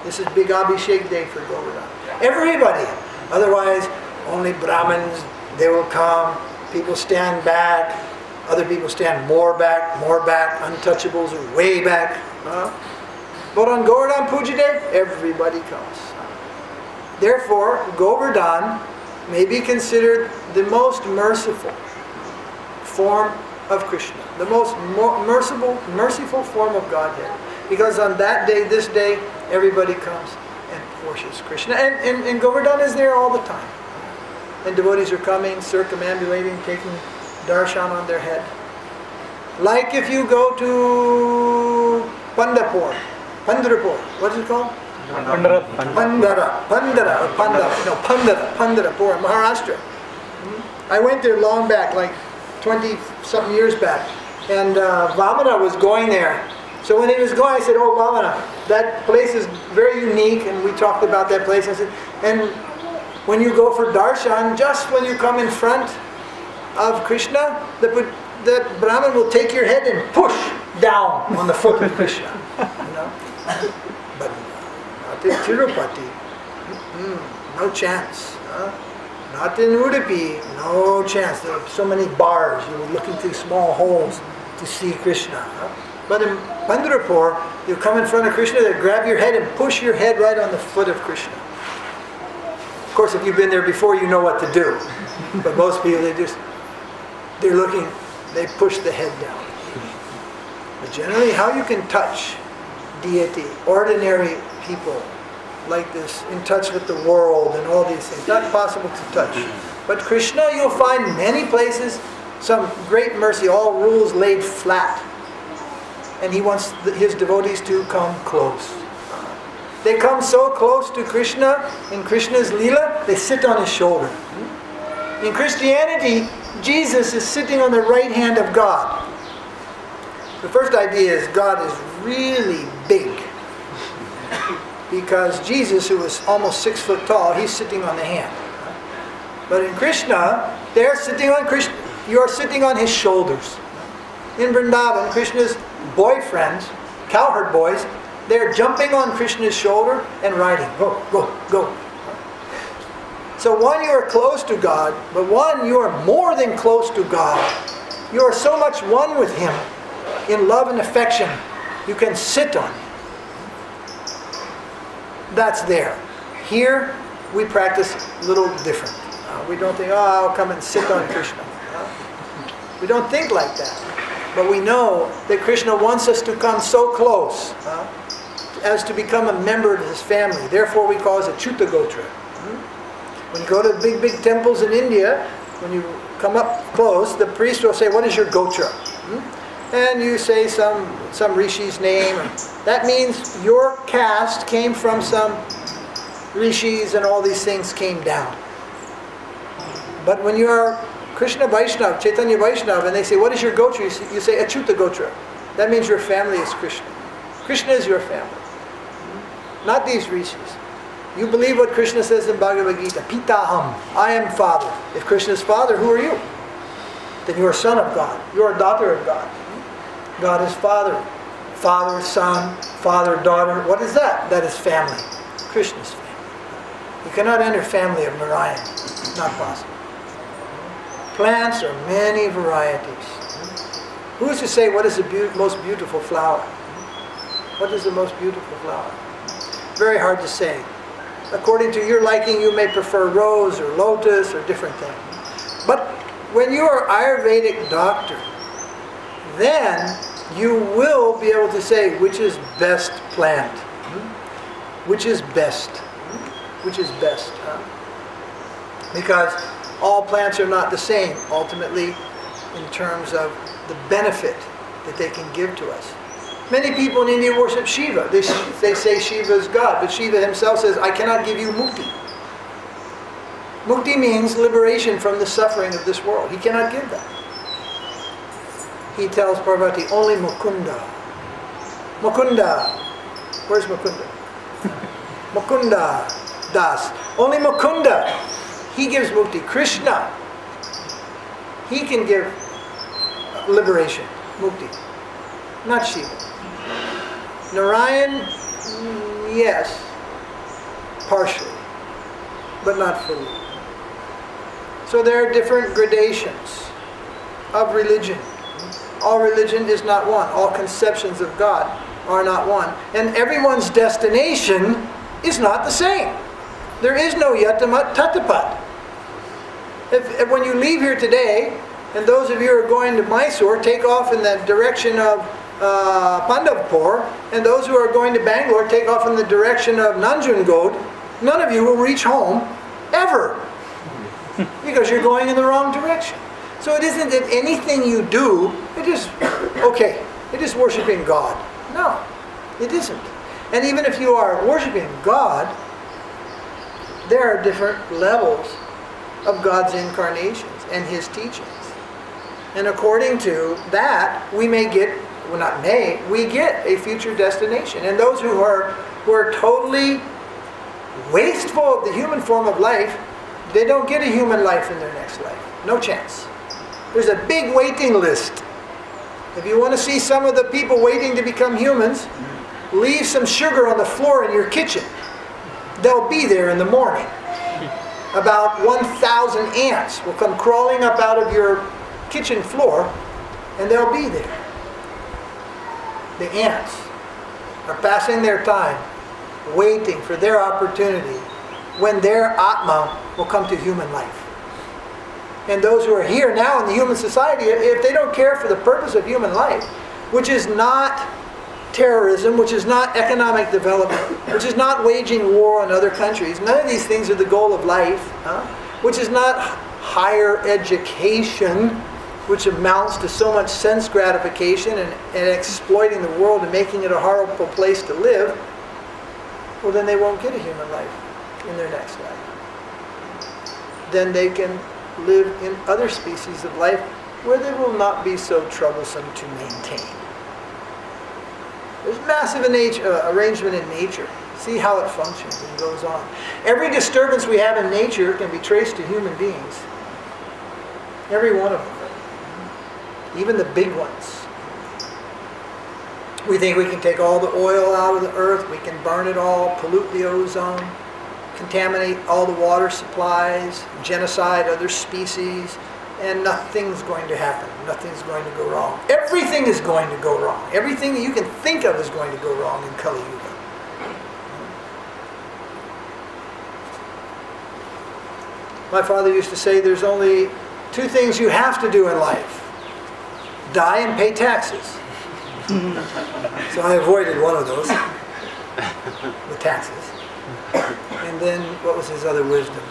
This is big Abhishek day for Govardhana. Everybody. Otherwise, only Brahmins, they will come. People stand back. Other people stand more back. Untouchables are way back. But on Govardhana Puja day, everybody comes. Therefore, Govardhan may be considered the most merciful form of Krishna, the most merciful form of Godhead. Because on that day, this day, everybody comes and worships Krishna. And Govardhan is there all the time. And devotees are coming, circumambulating, taking darshan on their head. Like if you go to Pandharpur, what is it called? Pandharapur, Maharashtra. I went there long back, like 20-something years back, and Vamana was going there. So when he was going, I said, "Oh, Vamana, that place is very unique," and we talked about that place. I said, "And when you go for darshan, just when you come in front of Krishna, that Brahmin will take your head and push down on the foot of Krishna." You know? But not in Tirupati, no chance. Not in Udupi, no chance. There are so many bars, you were looking through small holes to see Krishna. But in Pandharapur, you come in front of Krishna, they grab your head and push your head right on the foot of Krishna. Of course, if you've been there before, you know what to do. But most people, they're looking, they push the head down. But generally, how you can touch deity, ordinary people like this, in touch with the world and all these things, not possible to touch. But Krishna, you'll find many places, some great mercy, all rules laid flat. And he wants his devotees to come close. They come so close to Krishna, in Krishna's Leela, they sit on his shoulder. In Christianity, Jesus is sitting on the right hand of God. The first idea is God is really big. Because Jesus, who was almost 6 foot tall, he's sitting on the hand. But in Krishna, they're sitting on Krishna. You're sitting on his shoulders. In Vrindavan, Krishna's boyfriends, cowherd boys, they're jumping on Krishna's shoulder and riding. Go, go, go. So one, you are close to God, but one, you are more than close to God. You are so much one with him in love and affection, you can sit on him. That's there. Here, we practice a little different. We don't think, oh, I'll come and sit on Krishna. We don't think like that. But we know that Krishna wants us to come so close as to become a member of his family. Therefore, we call it a Chuta Gotra. When you go to big, big temples in India, when you come up close, the priest will say, "What is your Gotra?" And you say some rishi's name. That means your caste came from some rishis and all these things came down. But when you are Krishna Vaishnava, Chaitanya Vaishnava, and they say, "What is your Gotra?" You say, "Achyuta Gotra." That means your family is Krishna. Krishna is your family. Not these rishis. You believe what Krishna says in Bhagavad Gita, "Pitaham," I am father. If Krishna is father, who are you? Then you are son of God. You are a daughter of God. God is father. Father, son, father, daughter. What is that? That is family. Krishna's family. You cannot enter family of Narayan. Not possible. Plants are many varieties. Who is to say what is the most beautiful flower? What is the most beautiful flower? Very hard to say. According to your liking, you may prefer rose or lotus or different things. But when you are Ayurvedic doctor, then you will be able to say which is best plant. Which is best. Which is best. Because all plants are not the same, ultimately, in terms of the benefit that they can give to us. Many people in India worship Shiva. They say Shiva is God, but Shiva himself says, "I cannot give you mukti." Mukti means liberation from the suffering of this world. He cannot give that. He tells Parvati, "Only Mukunda." Mukunda. Where's Mukunda? Mukunda Das. Only Mukunda. He gives mukti. Krishna, he can give liberation, mukti. Not Shiva. Narayan, yes, partially, but not fully. So there are different gradations of religion. All religion is not one. All conceptions of God are not one. And everyone's destination is not the same. There is no Yatamat Tatapat. If when you leave here today, and those of you who are going to Mysore, take off in the direction of Pandavpur, and those who are going to Bangalore, take off in the direction of Nanjangud, none of you will reach home, ever. Because you're going in the wrong direction. So it isn't that anything you do, it is, okay, it is worshiping God. No, it isn't. And even if you are worshiping God, there are different levels of God's incarnations and His teachings. And according to that, we may get, well, not may, we get a future destination. And those who are totally wasteful of the human form of life, they don't get a human life in their next life. No chance. There's a big waiting list. If you want to see some of the people waiting to become humans, leave some sugar on the floor in your kitchen. They'll be there in the morning. About 1,000 ants will come crawling up out of your kitchen floor, and they'll be there. The ants are passing their time waiting for their opportunity when their Atma will come to human life. And those who are here now in the human society, if they don't care for the purpose of human life, which is not terrorism, which is not economic development, which is not waging war on other countries, none of these things are the goal of life, which is not higher education, which amounts to so much sense gratification and exploiting the world and making it a horrible place to live, well, then they won't get a human life in their next life. Then they can live in other species of life where they will not be so troublesome to maintain. There's massive arrangement in nature. See how it functions and goes on. Every disturbance we have in nature can be traced to human beings. Every one of them. Even the big ones. We think we can take all the oil out of the earth, we can burn it all, pollute the ozone, contaminate all the water supplies, genocide other species, and nothing's going to happen. Nothing's going to go wrong. Everything is going to go wrong. Everything that you can think of is going to go wrong in Kali Yuga. My father used to say there's only two things you have to do in life. Die and pay taxes. So I avoided one of those, the taxes. And then, what was his other wisdom?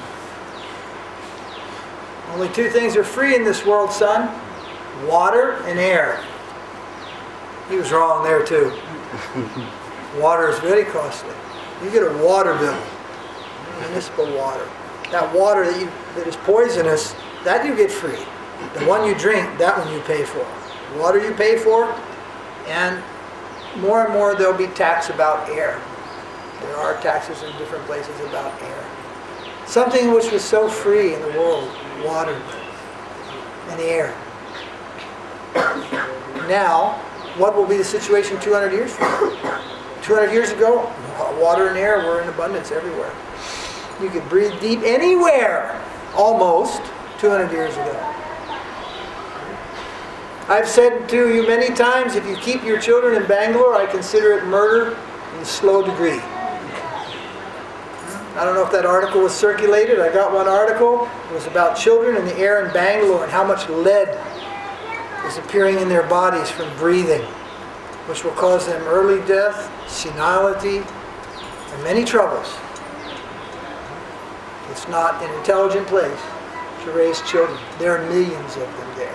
Only two things are free in this world, son. Water and air. He was wrong there too. Water is very costly. You get a water bill, municipal water. That water that is poisonous, that you get free. The one you drink, that one you pay for. Water you pay for, and more there'll be tax about air. There are taxes in different places about air. Something which was so free in the world, water and air. Now, what will be the situation 200 years from now? 200 years ago, water and air were in abundance everywhere. You could breathe deep anywhere, almost, 200 years ago. I've said to you many times, if you keep your children in Bangalore, I consider it murder in a slow degree. I don't know if that article was circulated. I got one article. It was about children in the air in Bangalore and how much lead is appearing in their bodies from breathing, which will cause them early death, senility, and many troubles. It's not an intelligent place to raise children. There are millions of them there.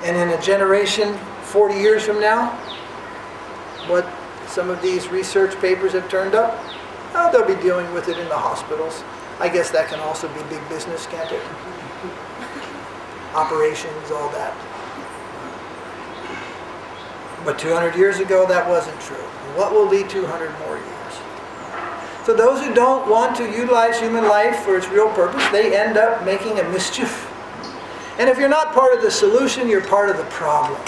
And in a generation, 40 years from now, what some of these research papers have turned up, they'll be dealing with it in the hospitals. I guess that can also be big business, can't it? Operations, all that. But 200 years ago, that wasn't true. What will be 200 more years? So those who don't want to utilize human life for its real purpose, they end up making a mischief. And if you're not part of the solution, you're part of the problem.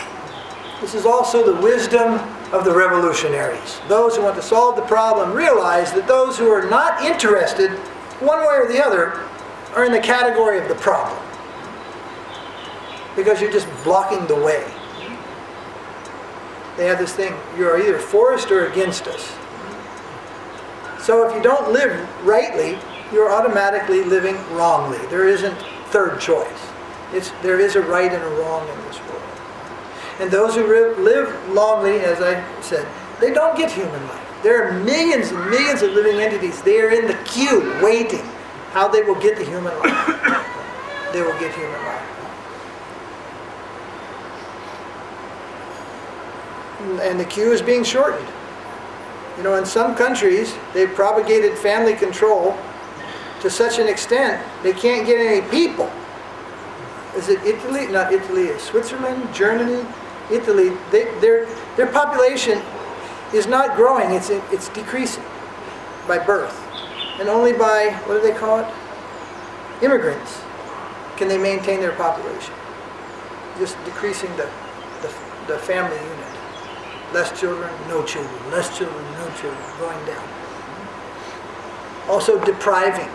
This is also the wisdom of the revolutionaries. Those who want to solve the problem realize that those who are not interested, one way or the other, are in the category of the problem. Because you're just blocking the way. They have this thing, you're either for us or against us. So if you don't live rightly, you're automatically living wrongly. There isn't third choice. There is a right and a wrong in this world. And those who live longly, as I said, they don't get human life. There are millions and millions of living entities. They are in the queue, waiting how they will get the human life. They will get human life. And the queue is being shortened. You know, in some countries, they've propagated family control to such an extent they can't get any people. Is it Italy? Not Italy, Switzerland, Germany, Italy. Their population is not growing, it's decreasing by birth. And only by, what do they call it? Immigrants can they maintain their population. Just decreasing the family unit. Less children, no children. Less children, no children. Going down. Also depriving,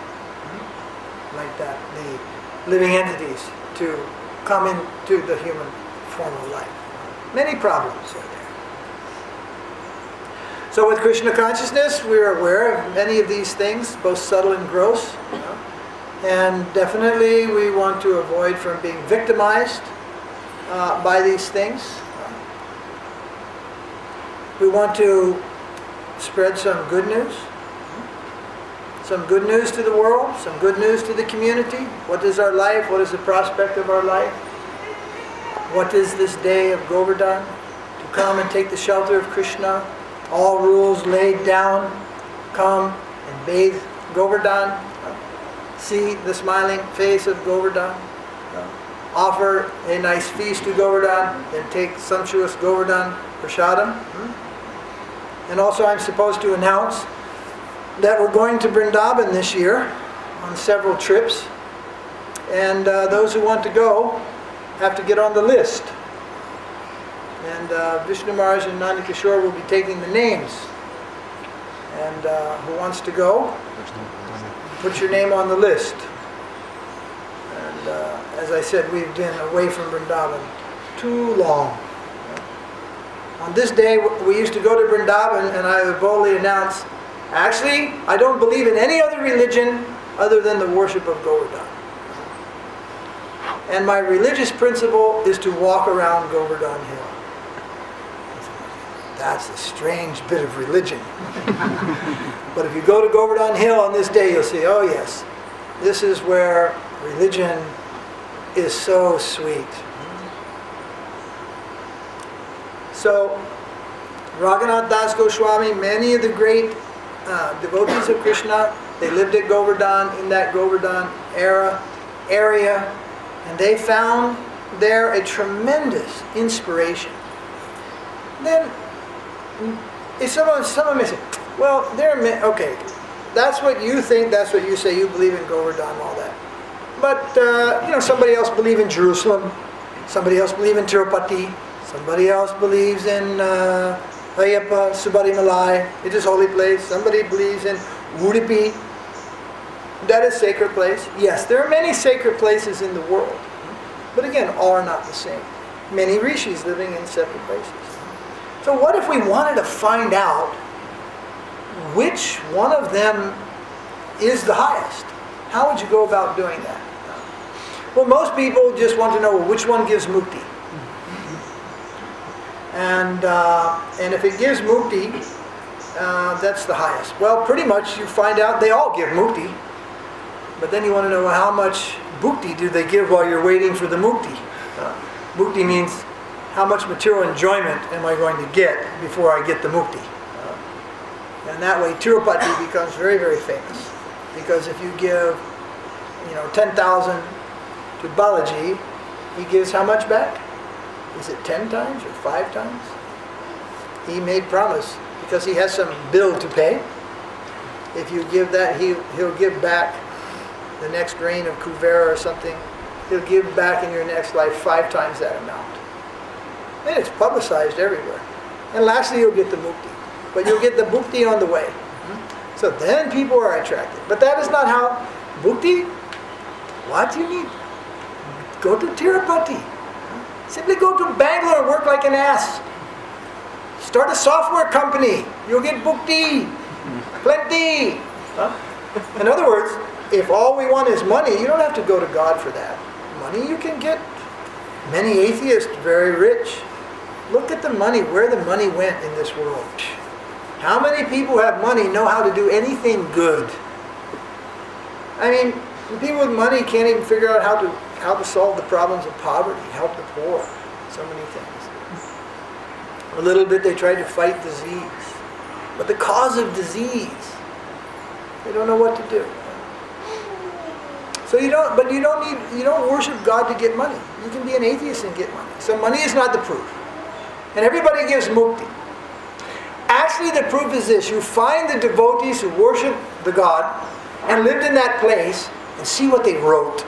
like that, the living entities to come into the human form of life. Many problems are there. So with Krishna consciousness, we're aware of many of these things, both subtle and gross. You know? And definitely we want to avoid from being victimized by these things. We want to spread some good news. Some good news to the world, some good news to the community. What is our life? What is the prospect of our life? What is this day of Govardhana? To come and take the shelter of Krishna. All rules laid down. Come and bathe Govardhana. See the smiling face of Govardhana. Offer a nice feast to Govardhana. Then take sumptuous Govardhana prasadam. And also I'm supposed to announce that we're going to Vrindavan this year on several trips. And those who want to go have to get on the list. And Vishnu Maharaj and Nandi Kishore will be taking the names. And who wants to go, put your name on the list. And as I said, we've been away from Vrindavan too long. On this day, we used to go to Vrindavan, and I would boldly announce, actually, I don't believe in any other religion other than the worship of Govardhana. And my religious principle is to walk around Govardhana Hill. That's a strange bit of religion. But if you go to Govardhana Hill on this day, you'll see, oh yes, this is where religion is so sweet. So, Raghunath Das Goswami, many of the great devotees of Krishna, they lived at Govardhan, in that Govardhan area, and they found there a tremendous inspiration. Then, someone may say, well, okay, that's what you think, that's what you say, you believe in Govardhan and all that. But, you know, somebody else believes in Jerusalem, somebody else believes in Tirupati, somebody else believes in Ayappa, Subarimalai, it is holy place. Somebody believes in Udupi, that is sacred place. Yes, there are many sacred places in the world, but again, all are not the same. Many rishis living in separate places. So what if we wanted to find out which one of them is the highest? How would you go about doing that? Well, most people just want to know which one gives mukti. And if it gives mukti, that's the highest. Well, pretty much you find out they all give mukti. But then you want to know how much bhukti do they give while you're waiting for the mukti. Mukti means how much material enjoyment am I going to get before I get the mukti. And that way Tirupati becomes very, very famous. Because if you give, 10,000 to Balaji, he gives how much back? Is it 10 times or 5 times? He made promise because he has some bill to pay. If you give that, he'll give back the next grain of kuvera or something. He'll give back in your next life 5 times that amount. And it's publicized everywhere. And lastly, you'll get the mukti. But you'll get the bhukti on the way. So then people are attracted. But that is not how bhukti. What do you need? Go to Tirupati. Simply go to Bangalore and work like an ass. Start a software company. You'll get bhukti. Plenty. In other words, if all we want is money, you don't have to go to God for that. Money, you can get many atheists very rich. Look at the money, where the money went in this world. How many people who have money know how to do anything good? I mean, people with money can't even figure out how to solve the problems of poverty, help the poor, so many things. A little bit they tried to fight disease. But the cause of disease, they don't know what to do. So you don't worship God to get money. You can be an atheist and get money. So money is not the proof. And everybody gives mukti. Actually, the proof is this. You find the devotees who worship the God and lived in that place and see what they wrote.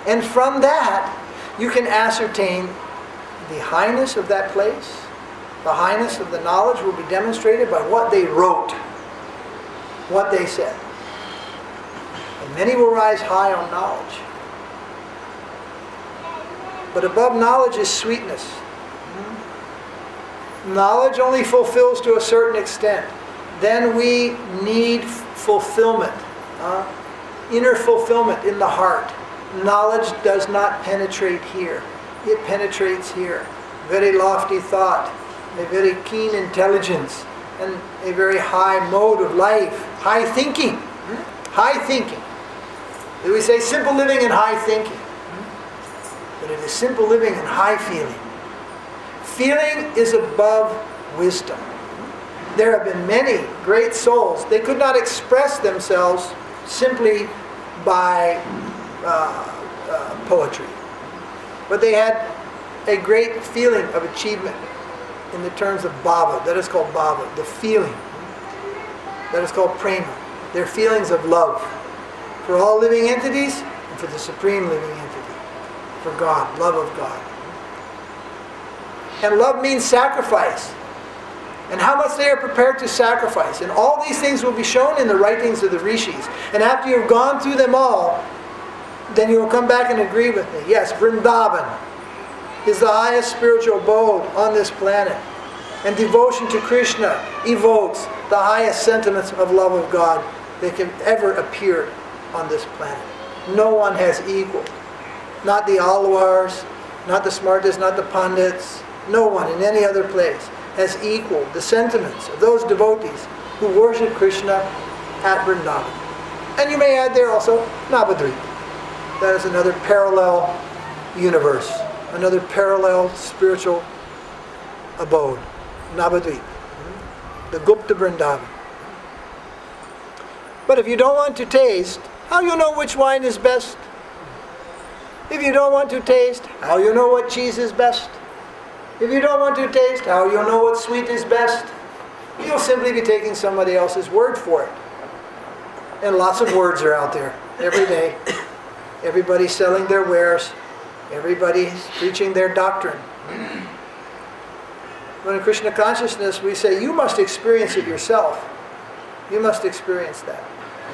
And from that, you can ascertain the highness of that place. The highness of the knowledge will be demonstrated by what they wrote, what they said. And many will rise high on knowledge. But above knowledge is sweetness. Knowledge only fulfills to a certain extent. Then we need fulfillment, inner fulfillment in the heart. Knowledge does not penetrate here. It penetrates here. Very lofty thought, a very keen intelligence, and a very high mode of life. High thinking. High thinking. We say simple living and high thinking. But it is simple living and high feeling. Feeling is above wisdom. There have been many great souls. They could not express themselves simply by poetry. But they had a great feeling of achievement in the terms of bhava. That is called bhava, the feeling. That is called prema. Their feelings of love for all living entities and for the supreme living entity, for God, love of God. And love means sacrifice. And how much they are prepared to sacrifice. And all these things will be shown in the writings of the rishis. And after you've gone through them all, then you will come back and agree with me. Yes, Vrindavan is the highest spiritual abode on this planet. And devotion to Krishna evokes the highest sentiments of love of God that can ever appear on this planet. No one has equal. Not the Alwars, not the Smartas, not the Pandits. No one in any other place has equaled the sentiments of those devotees who worship Krishna at Vrindavan. And you may add there also Navadvip. That is another parallel universe, another parallel spiritual abode. Navadvip, the Gupta Vrindavan. But if you don't want to taste, how do you know which wine is best? If you don't want to taste, how do you know what cheese is best? If you don't want to taste, how do you know what sweet is best? You'll simply be taking somebody else's word for it. And lots of words are out there every day. Everybody's selling their wares. Everybody's preaching their doctrine. When in Krishna consciousness we say, you must experience it yourself. You must experience that.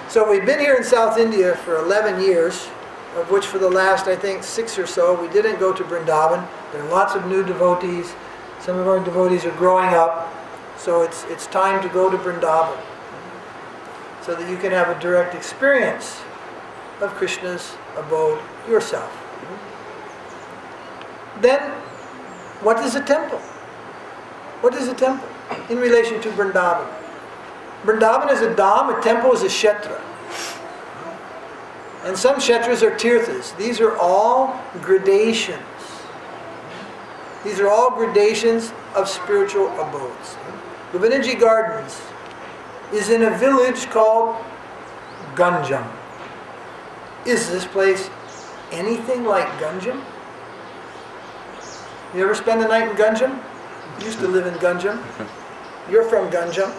So we've been here in South India for 11 years, of which for the last, I think, 6 or so, we didn't go to Vrindavan. There are lots of new devotees. Some of our devotees are growing up. So it's time to go to Vrindavan, so that you can have a direct experience of Krishna's abode yourself. Then, what is a temple? What is a temple in relation to Vrindavan? Vrindavan is a dham, a temple is a kshetra. And some kshetras are tirthas. These are all gradations. These are all gradations of spiritual abodes. Govardhana Gardens is in a village called Ganjam. Is this place anything like Ganjam? You ever spend the night in Ganjam? You used to live in Ganjam. You're from Ganjam.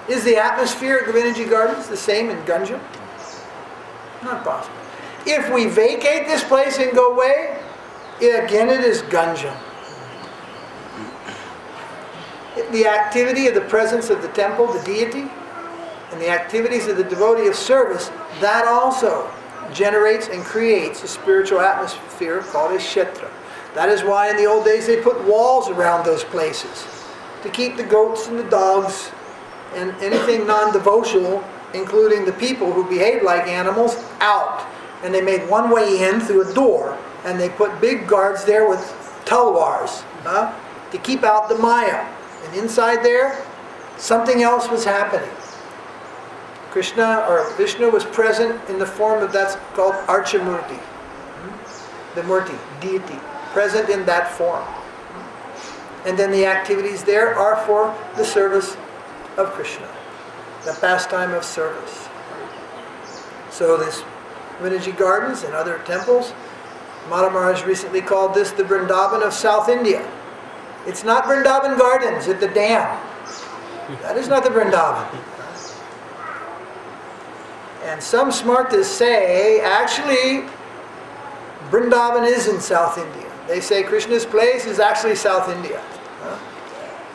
Is the atmosphere at Govardhana Gardens the same in Ganjam? Not possible. If we vacate this place and go away, again it is Ganjam. The activity of the presence of the temple, the deity, and the activities of the devotee of service, that also generates and creates a spiritual atmosphere called a kshetra. That is why in the old days they put walls around those places to keep the goats and the dogs and anything non-devotional, including the people who behave like animals, out. And they made one way in through a door, and they put big guards there with talwars to keep out the Maya. And inside there, something else was happening. Krishna or Vishnu was present in the form of that's called Archamurti. The Murti, deity, present in that form. And then the activities there are for the service of Krishna, the pastime of service. So this Vinaji Gardens and other temples, Madhava Maharaj recently called this the Vrindavan of South India. It's not Vrindavan Gardens at the dam. That is not the Vrindavan. And some smartas say, actually, Vrindavan is in South India. They say Krishna's place is actually South India.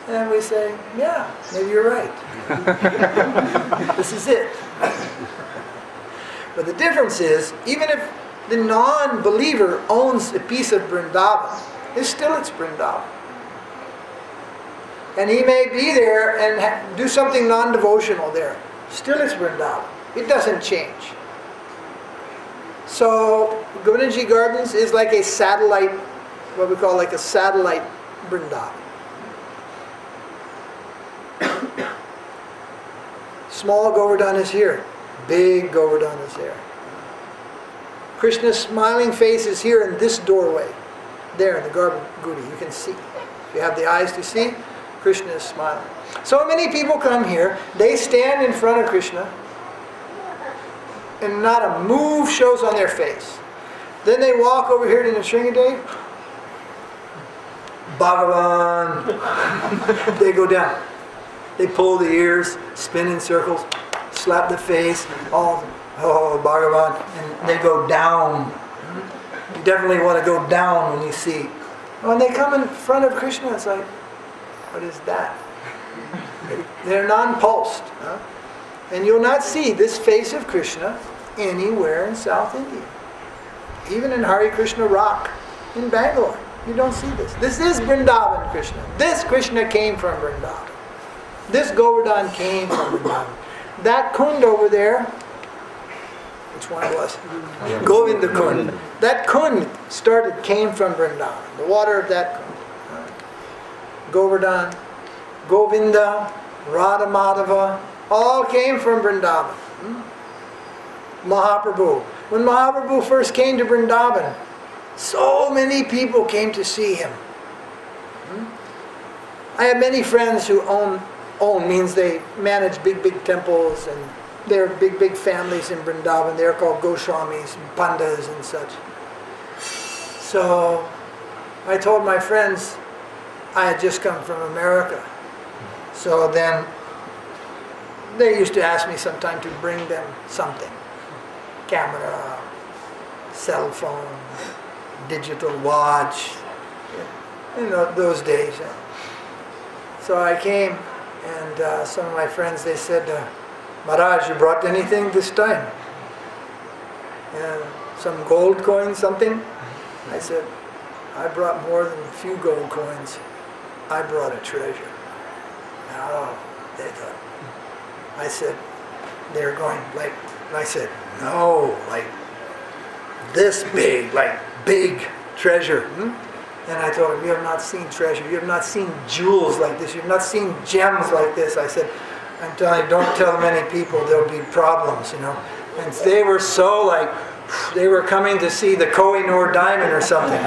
And we say, yeah, maybe you're right. This is it. But the difference is, even if the non-believer owns a piece of Vrindavan, it's still its Vrindavan. And he may be there and do something non-devotional there. Still it's Vrindavan. It doesn't change. So, Govardhana Gardens is like a satellite, what we call like a satellite Vrindavan. Small Govardhana is here. Big Govardhana is there. Krishna's smiling face is here in this doorway. There in the Garbhagudi. You can see. If you have the eyes to see, Krishna is smiling. So many people come here. They stand in front of Krishna. And not a move shows on their face. Then they walk over here to Nrsingadev. Bhagavan. They go down. They pull the ears, spin in circles, slap the face, all, oh, Bhagavan, and they go down. You definitely want to go down when you see. When they come in front of Krishna, it's like, what is that? They're non-pulsed. Huh? And you'll not see this face of Krishna anywhere in South India. Even in Hare Krishna Rock in Bangalore, you don't see this. This is Vrindavan Krishna. This Krishna came from Vrindavan. This Govardhan came from Vrindavan. That Kund over there, which one it was? Govinda Kund. That Kund came from Vrindavan. The water of that Kund. Govardhan, Govinda, Radha Madhava, all came from Vrindavan. Mahaprabhu. When Mahaprabhu first came to Vrindavan, so many people came to see him. I have many friends who own means they manage big temples, and they're big families in Vrindavan. They're called Goswamis and Pandas and such. So I told my friends I had just come from America. So then they used to ask me sometime to bring them something. Camera, cell phone, digital watch, you know, those days. So I came, and some of my friends, they said, Maharaj, you brought anything this time? Some gold coins, something? I said, I brought more than a few gold coins. I brought a treasure. Oh, they thought. I said, they're going like, I said, no, like this big, like big treasure. And I told him, you have not seen treasure. You have not seen jewels like this. You have not seen gems like this. I said, I'm telling you, don't tell many people, there'll be problems, you know. And they were so like, they were coming to see the Koh-i-Noor diamond or something.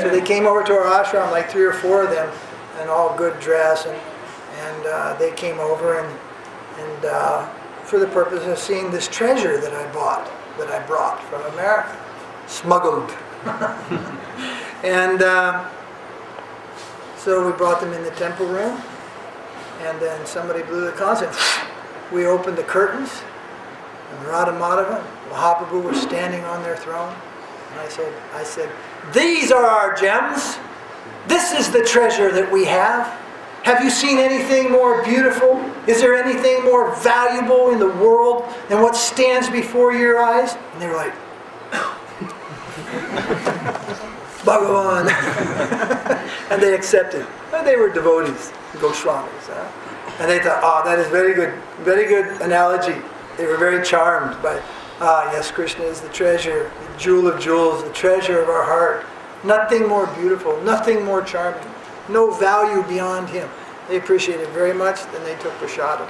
So they came over to our ashram, like 3 or 4 of them, and all good dress, and they came over and for the purpose of seeing this treasure that I brought from America, smuggled. And so we brought them in the temple room, and then somebody blew the conch, and we opened the curtains, and Radha Madhava and Mahaprabhu were standing on their throne, and I said, these are our gems. This is the treasure that we have. Have you seen anything more beautiful? Is there anything more valuable in the world than what stands before your eyes? And they were like, Bhagavan. And they accepted. And they were devotees, Goswamis. And they thought, oh, that is very good analogy. They were very charmed by, yes, Krishna is the treasure, the jewel of jewels, the treasure of our heart. Nothing more beautiful, nothing more charming. No value beyond him. They appreciated it very much. Then they took prasadam.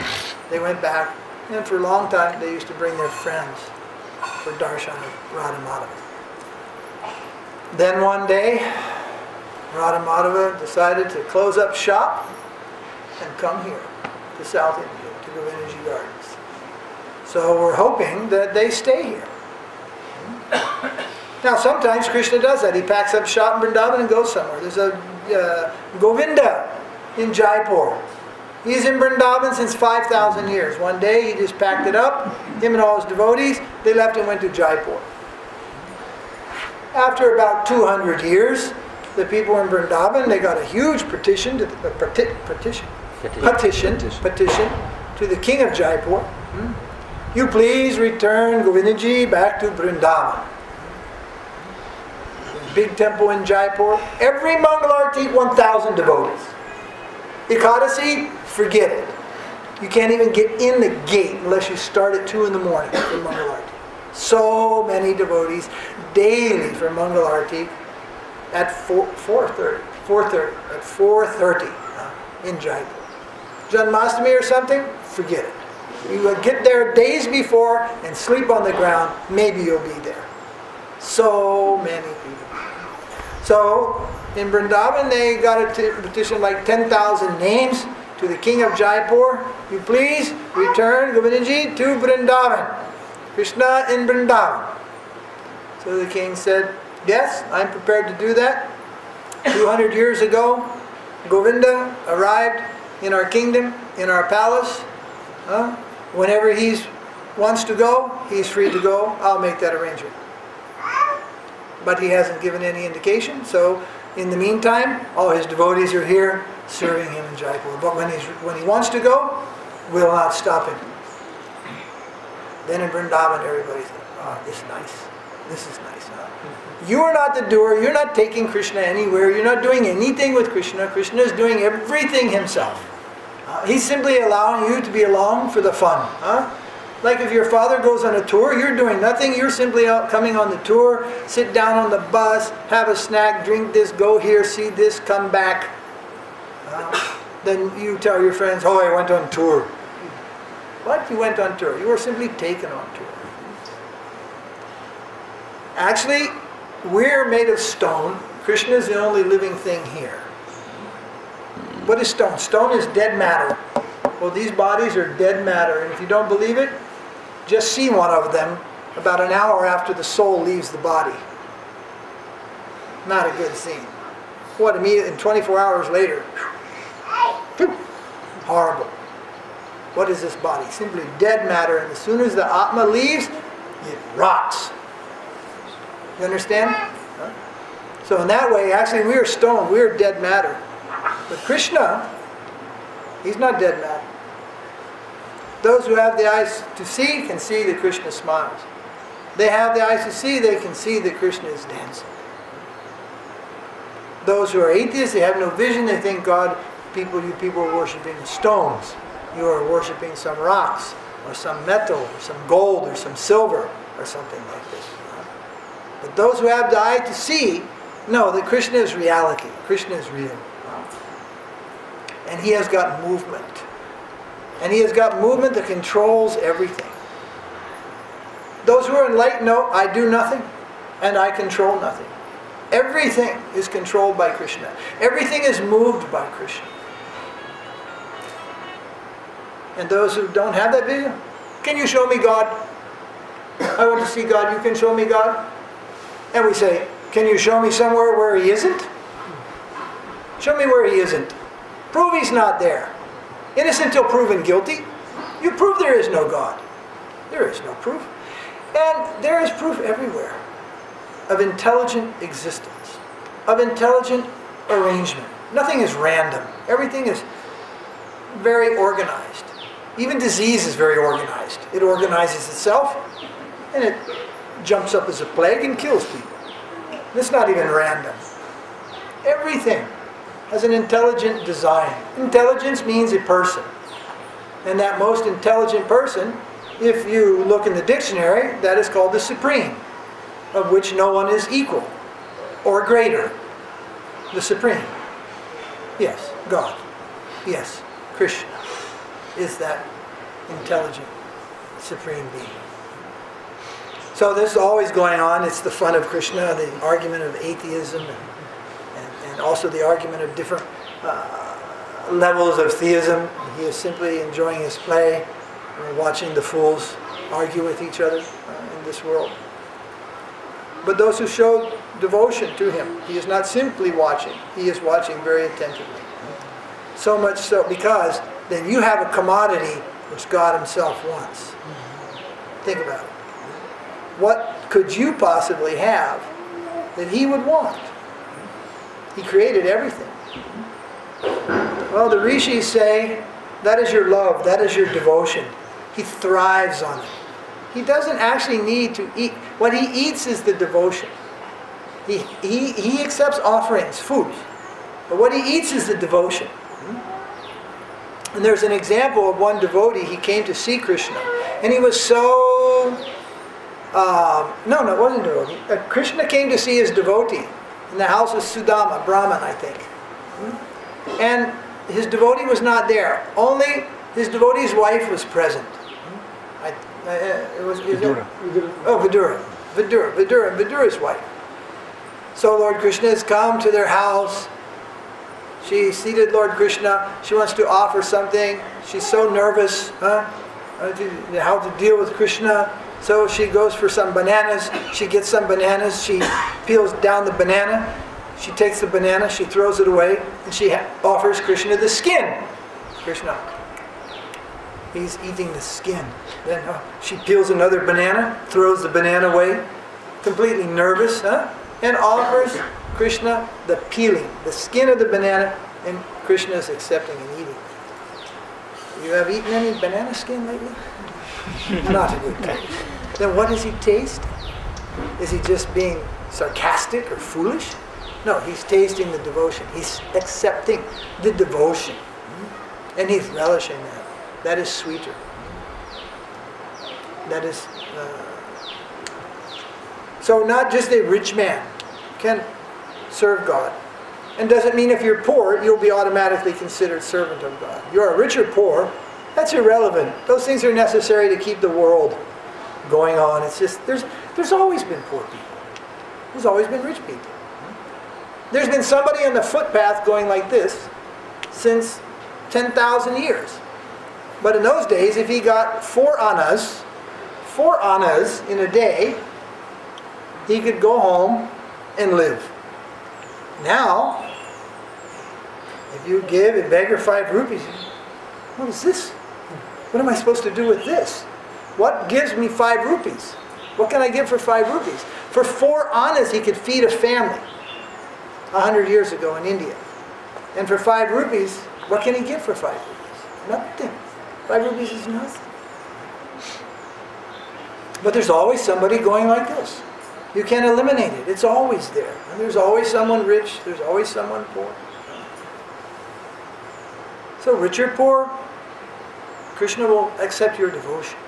They went back, and for a long time they used to bring their friends for darshan of Radha Madhava. Then one day, Radha Madhava decided to close up shop and come here to South India, to Govardhana Gardens. So we're hoping that they stay here. Now sometimes Krishna does that. He packs up shop in Vrindavan and goes somewhere. There's a Govinda in Jaipur. He's in Vrindavan since 5,000 years. One day he just packed it up, him and all his devotees, they left and went to Jaipur. After about 200 years, the people in Vrindavan, they got a huge petition to the king of Jaipur. You please return Govindaji back to Vrindavan. Big temple in Jaipur. Every Mangalarti, 1,000 devotees. Ekadasi, forget it. You can't even get in the gate unless you start at 2 in the morning for Mangalarti. So many devotees daily for Mangalarti at 4:30 in Jaipur. Janmashtami or something, forget it. You would get there days before and sleep on the ground, maybe you'll be there. So many people. So in Vrindavan they got a petition like 10,000 names to the king of Jaipur. You please return Govindaji to Vrindavan. Krishna in Vrindavan. So the king said, yes, I'm prepared to do that. 200 years ago, Govinda arrived in our kingdom, in our palace. Whenever he wants to go, he's free to go. I'll make that arrangement. But he hasn't given any indication. So in the meantime, all his devotees are here serving him in Jaipur. But when he wants to go, we'll not stop him. Then in Vrindavan, everybody's like, oh, this is nice. This is nice. You are not the doer. You're not taking Krishna anywhere. You're not doing anything with Krishna. Krishna is doing everything himself. He's simply allowing you to be along for the fun. Like if your father goes on a tour, you're doing nothing. You're simply out coming on the tour, sit down on the bus, have a snack, drink this, go here, see this, come back. Then you tell your friends, oh, I went on tour. What? You went on tour. You were simply taken on tour. Actually, we're made of stone. Krishna is the only living thing here. What is stone? Stone is dead matter. Well, these bodies are dead matter. And if you don't believe it, just see one of them about an hour after the soul leaves the body. Not a good scene. What, immediately, 24 hours later? Horrible. What is this body? Simply dead matter. And as soon as the Atma leaves, it rots. You understand? So in that way, actually, we are stone. We are dead matter. But Krishna, he's not dead matter. Those who have the eyes to see can see that Krishna smiles. They have the eyes to see, they can see that Krishna is dancing. Those who are atheists, they have no vision, they think you people are worshipping stones. You are worshipping some rocks, or some metal, or some gold, or some silver, or something like this. But those who have the eye to see know that Krishna is reality. Krishna is real. And he has got movement. And he has got movement that controls everything. Those who are enlightened know, I do nothing, and I control nothing. Everything is controlled by Krishna. Everything is moved by Krishna. And those who don't have that vision, can you show me God? I want to see God, you can show me God? And we say, can you show me somewhere where he isn't? Show me where he isn't. Prove he's not there. Innocent till proven guilty. You prove there is no God. There is no proof. And there is proof everywhere of intelligent existence, of intelligent arrangement. Nothing is random. Everything is very organized. Even disease is very organized. It organizes itself and it jumps up as a plague and kills people. It's not even random. Everything has an intelligent design. Intelligence means a person. And that most intelligent person, if you look in the dictionary, that is called the Supreme, of which no one is equal or greater. The Supreme. Yes, God. Yes, Krishna is that intelligent Supreme Being. So this is always going on. It's the fun of Krishna, the argument of atheism and also the argument of different levels of theism. He is simply enjoying his play, watching the fools argue with each other in this world. But those who show devotion to him, he is not simply watching, he is watching very attentively. So much so, because then you have a commodity which God himself wants. Think about it. What could you possibly have that he would want? He created everything. Well, the rishis say, that is your love, that is your devotion. He thrives on it. He doesn't actually need to eat. What he eats is the devotion. He accepts offerings, food. But what he eats is the devotion. And there's an example of one devotee, he came to see Krishna. And he was so... no, it wasn't a devotee. Krishna came to see his devotee in the house of Sudama, Brahman, I think. And his devotee was not there. Only his devotee's wife was present. Vidura. Vidura's wife. So Lord Krishna has come to their house. She seated Lord Krishna. She wants to offer something. She's so nervous how to deal with Krishna. So she goes for some bananas. She gets some bananas. She peels down the banana. She takes the banana. She throws it away. And she offers Krishna the skin. Krishna, he's eating the skin. Then she peels another banana, throws the banana away, completely nervous, and offers Krishna the peeling, the skin of the banana, and Krishna is accepting and eating. You have eaten any banana skin lately? Not a good taste. Then what does he taste? Is he just being sarcastic or foolish? No, he's tasting the devotion. He's accepting the devotion. And he's relishing that. That is sweeter. That is... So not just a rich man can serve God. And doesn't mean if you're poor, you'll be automatically considered servant of God. You're rich or poor, that's irrelevant. Those things are necessary to keep the world going on. It's just, there's always been poor people. There's always been rich people. There's been somebody on the footpath going like this since 10,000 years. But in those days, if he got 4 annas in a day, he could go home and live. Now, if you give a beggar 5 rupees, what is this? What am I supposed to do with this? What gives me 5 rupees? What can I give for 5 rupees? For 4 annas, he could feed a family 100 years ago in India. And for 5 rupees, what can he give for 5 rupees? Nothing. 5 rupees is nothing. But there's always somebody going like this. You can't eliminate it. It's always there. And there's always someone rich. There's always someone poor. So rich or poor, Krishna will accept your devotion.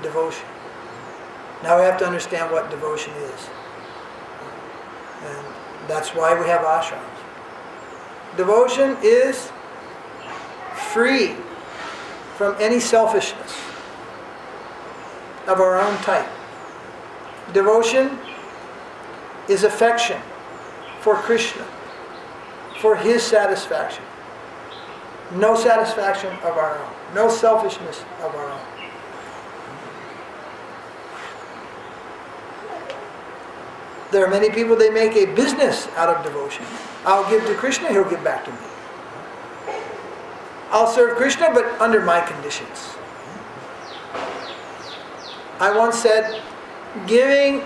Devotion. Now we have to understand what devotion is. And that's why we have ashrams. Devotion is free from any selfishness of our own type. Devotion is affection for Krishna, for his satisfaction. No satisfaction of our own. No selfishness of our own. There are many people, they make a business out of devotion. I'll give to Krishna, he'll give back to me. I'll serve Krishna, but under my conditions. I once said, giving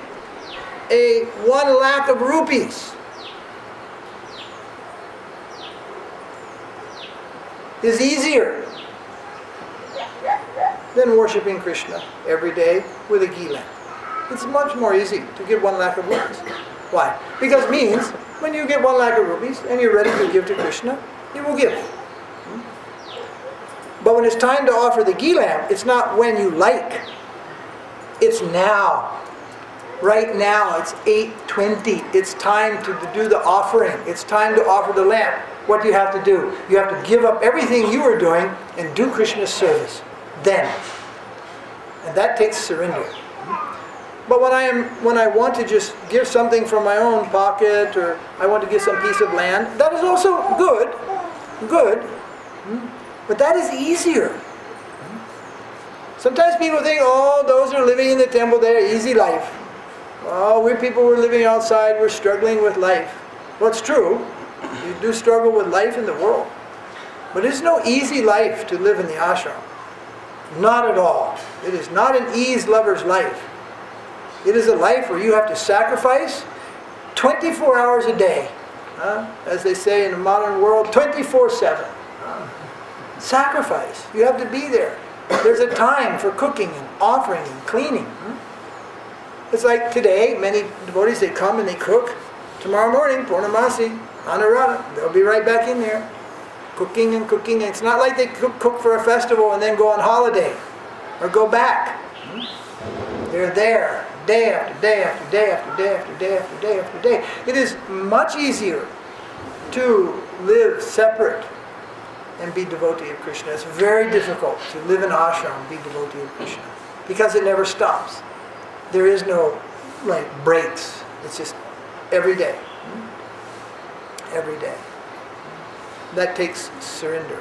1 lakh of rupees is easier than worshipping Krishna every day with a ghee lamp. It's much more easy to give 1 lakh of rupees. Why? Because it means when you get 1 lakh of rupees and you're ready to give to Krishna, he will give. But when it's time to offer the ghee lamp, it's not when you like. It's now. Right now, it's 8:20. It's time to do the offering. It's time to offer the lamp. What do you have to do? You have to give up everything you were doing and do Krishna's service. Then. And that takes surrender. But when I want to just give something from my own pocket, or I want to give some piece of land, that is also good. But that is easier. Sometimes people think, oh, those are living in the temple, they're easy life. Oh, we people who are living outside, we're struggling with life. Well, it's true. You do struggle with life in the world. But it's no easy life to live in the ashram. Not at all. It is not an ease lover's life. It is a life where you have to sacrifice 24 hours a day. As they say in the modern world, 24/7. Sacrifice. You have to be there. There's a time for cooking and offering and cleaning. It's like today, many devotees, they come and they cook. Tomorrow morning, Purnamasi, Anuradha, they'll be right back in there. Cooking and cooking. It's not like they cook for a festival and then go on holiday or go back. They're there day after day after day after day after day after day after day. It is much easier to live separate and be devotee of Krishna. It's very difficult to live in ashram and be devotee of Krishna because it never stops. There is no like breaks. It's just every day. Every day. That takes surrender.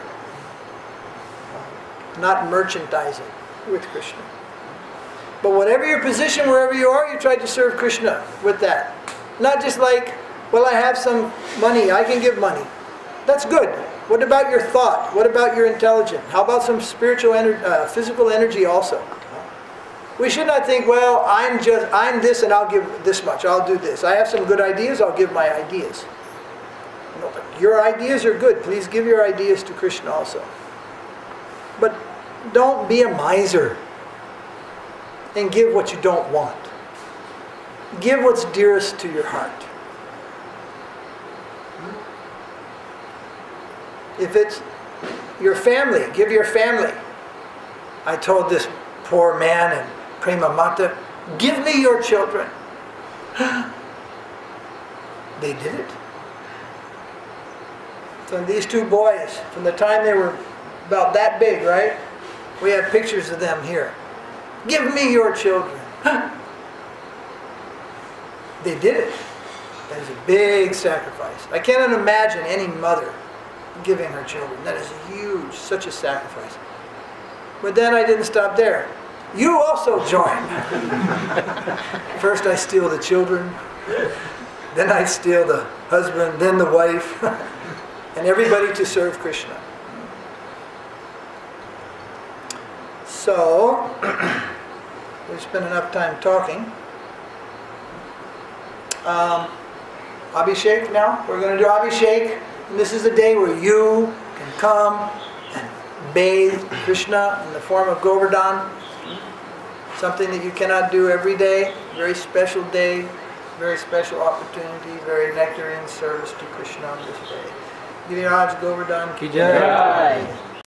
Not merchandising with Krishna. But whatever your position, wherever you are, you try to serve Krishna with that. Not just like, well, I have some money, I can give money. That's good. What about your thought? What about your intelligence? How about some spiritual physical energy also? We should not think, well, I'm this and I'll give this much. I'll do this. I have some good ideas, I'll give my ideas. No, your ideas are good. Please give your ideas to Krishna also. But don't be a miser and give what you don't want. Give what's dearest to your heart. If it's your family, give your family. I told this poor man in Prema Mata, give me your children. They did it. So these two boys, from the time they were about that big, right? We have pictures of them here. Give me your children. They did it. That is a big sacrifice. I cannot imagine any mother giving her children. That is huge, such a sacrifice. But then I didn't stop there. You also join. First I steal the children, then I steal the husband, then the wife, and everybody to serve Krishna. So, we've spent enough time talking. Abhishek now. We're going to do Abhishek. And this is a day where you can come and bathe Krishna in the form of Govardhana. Something that you cannot do every day. Very special day, very special opportunity, very nectarine service to Krishna on this day. Giriraj Govardhana Ki Jai.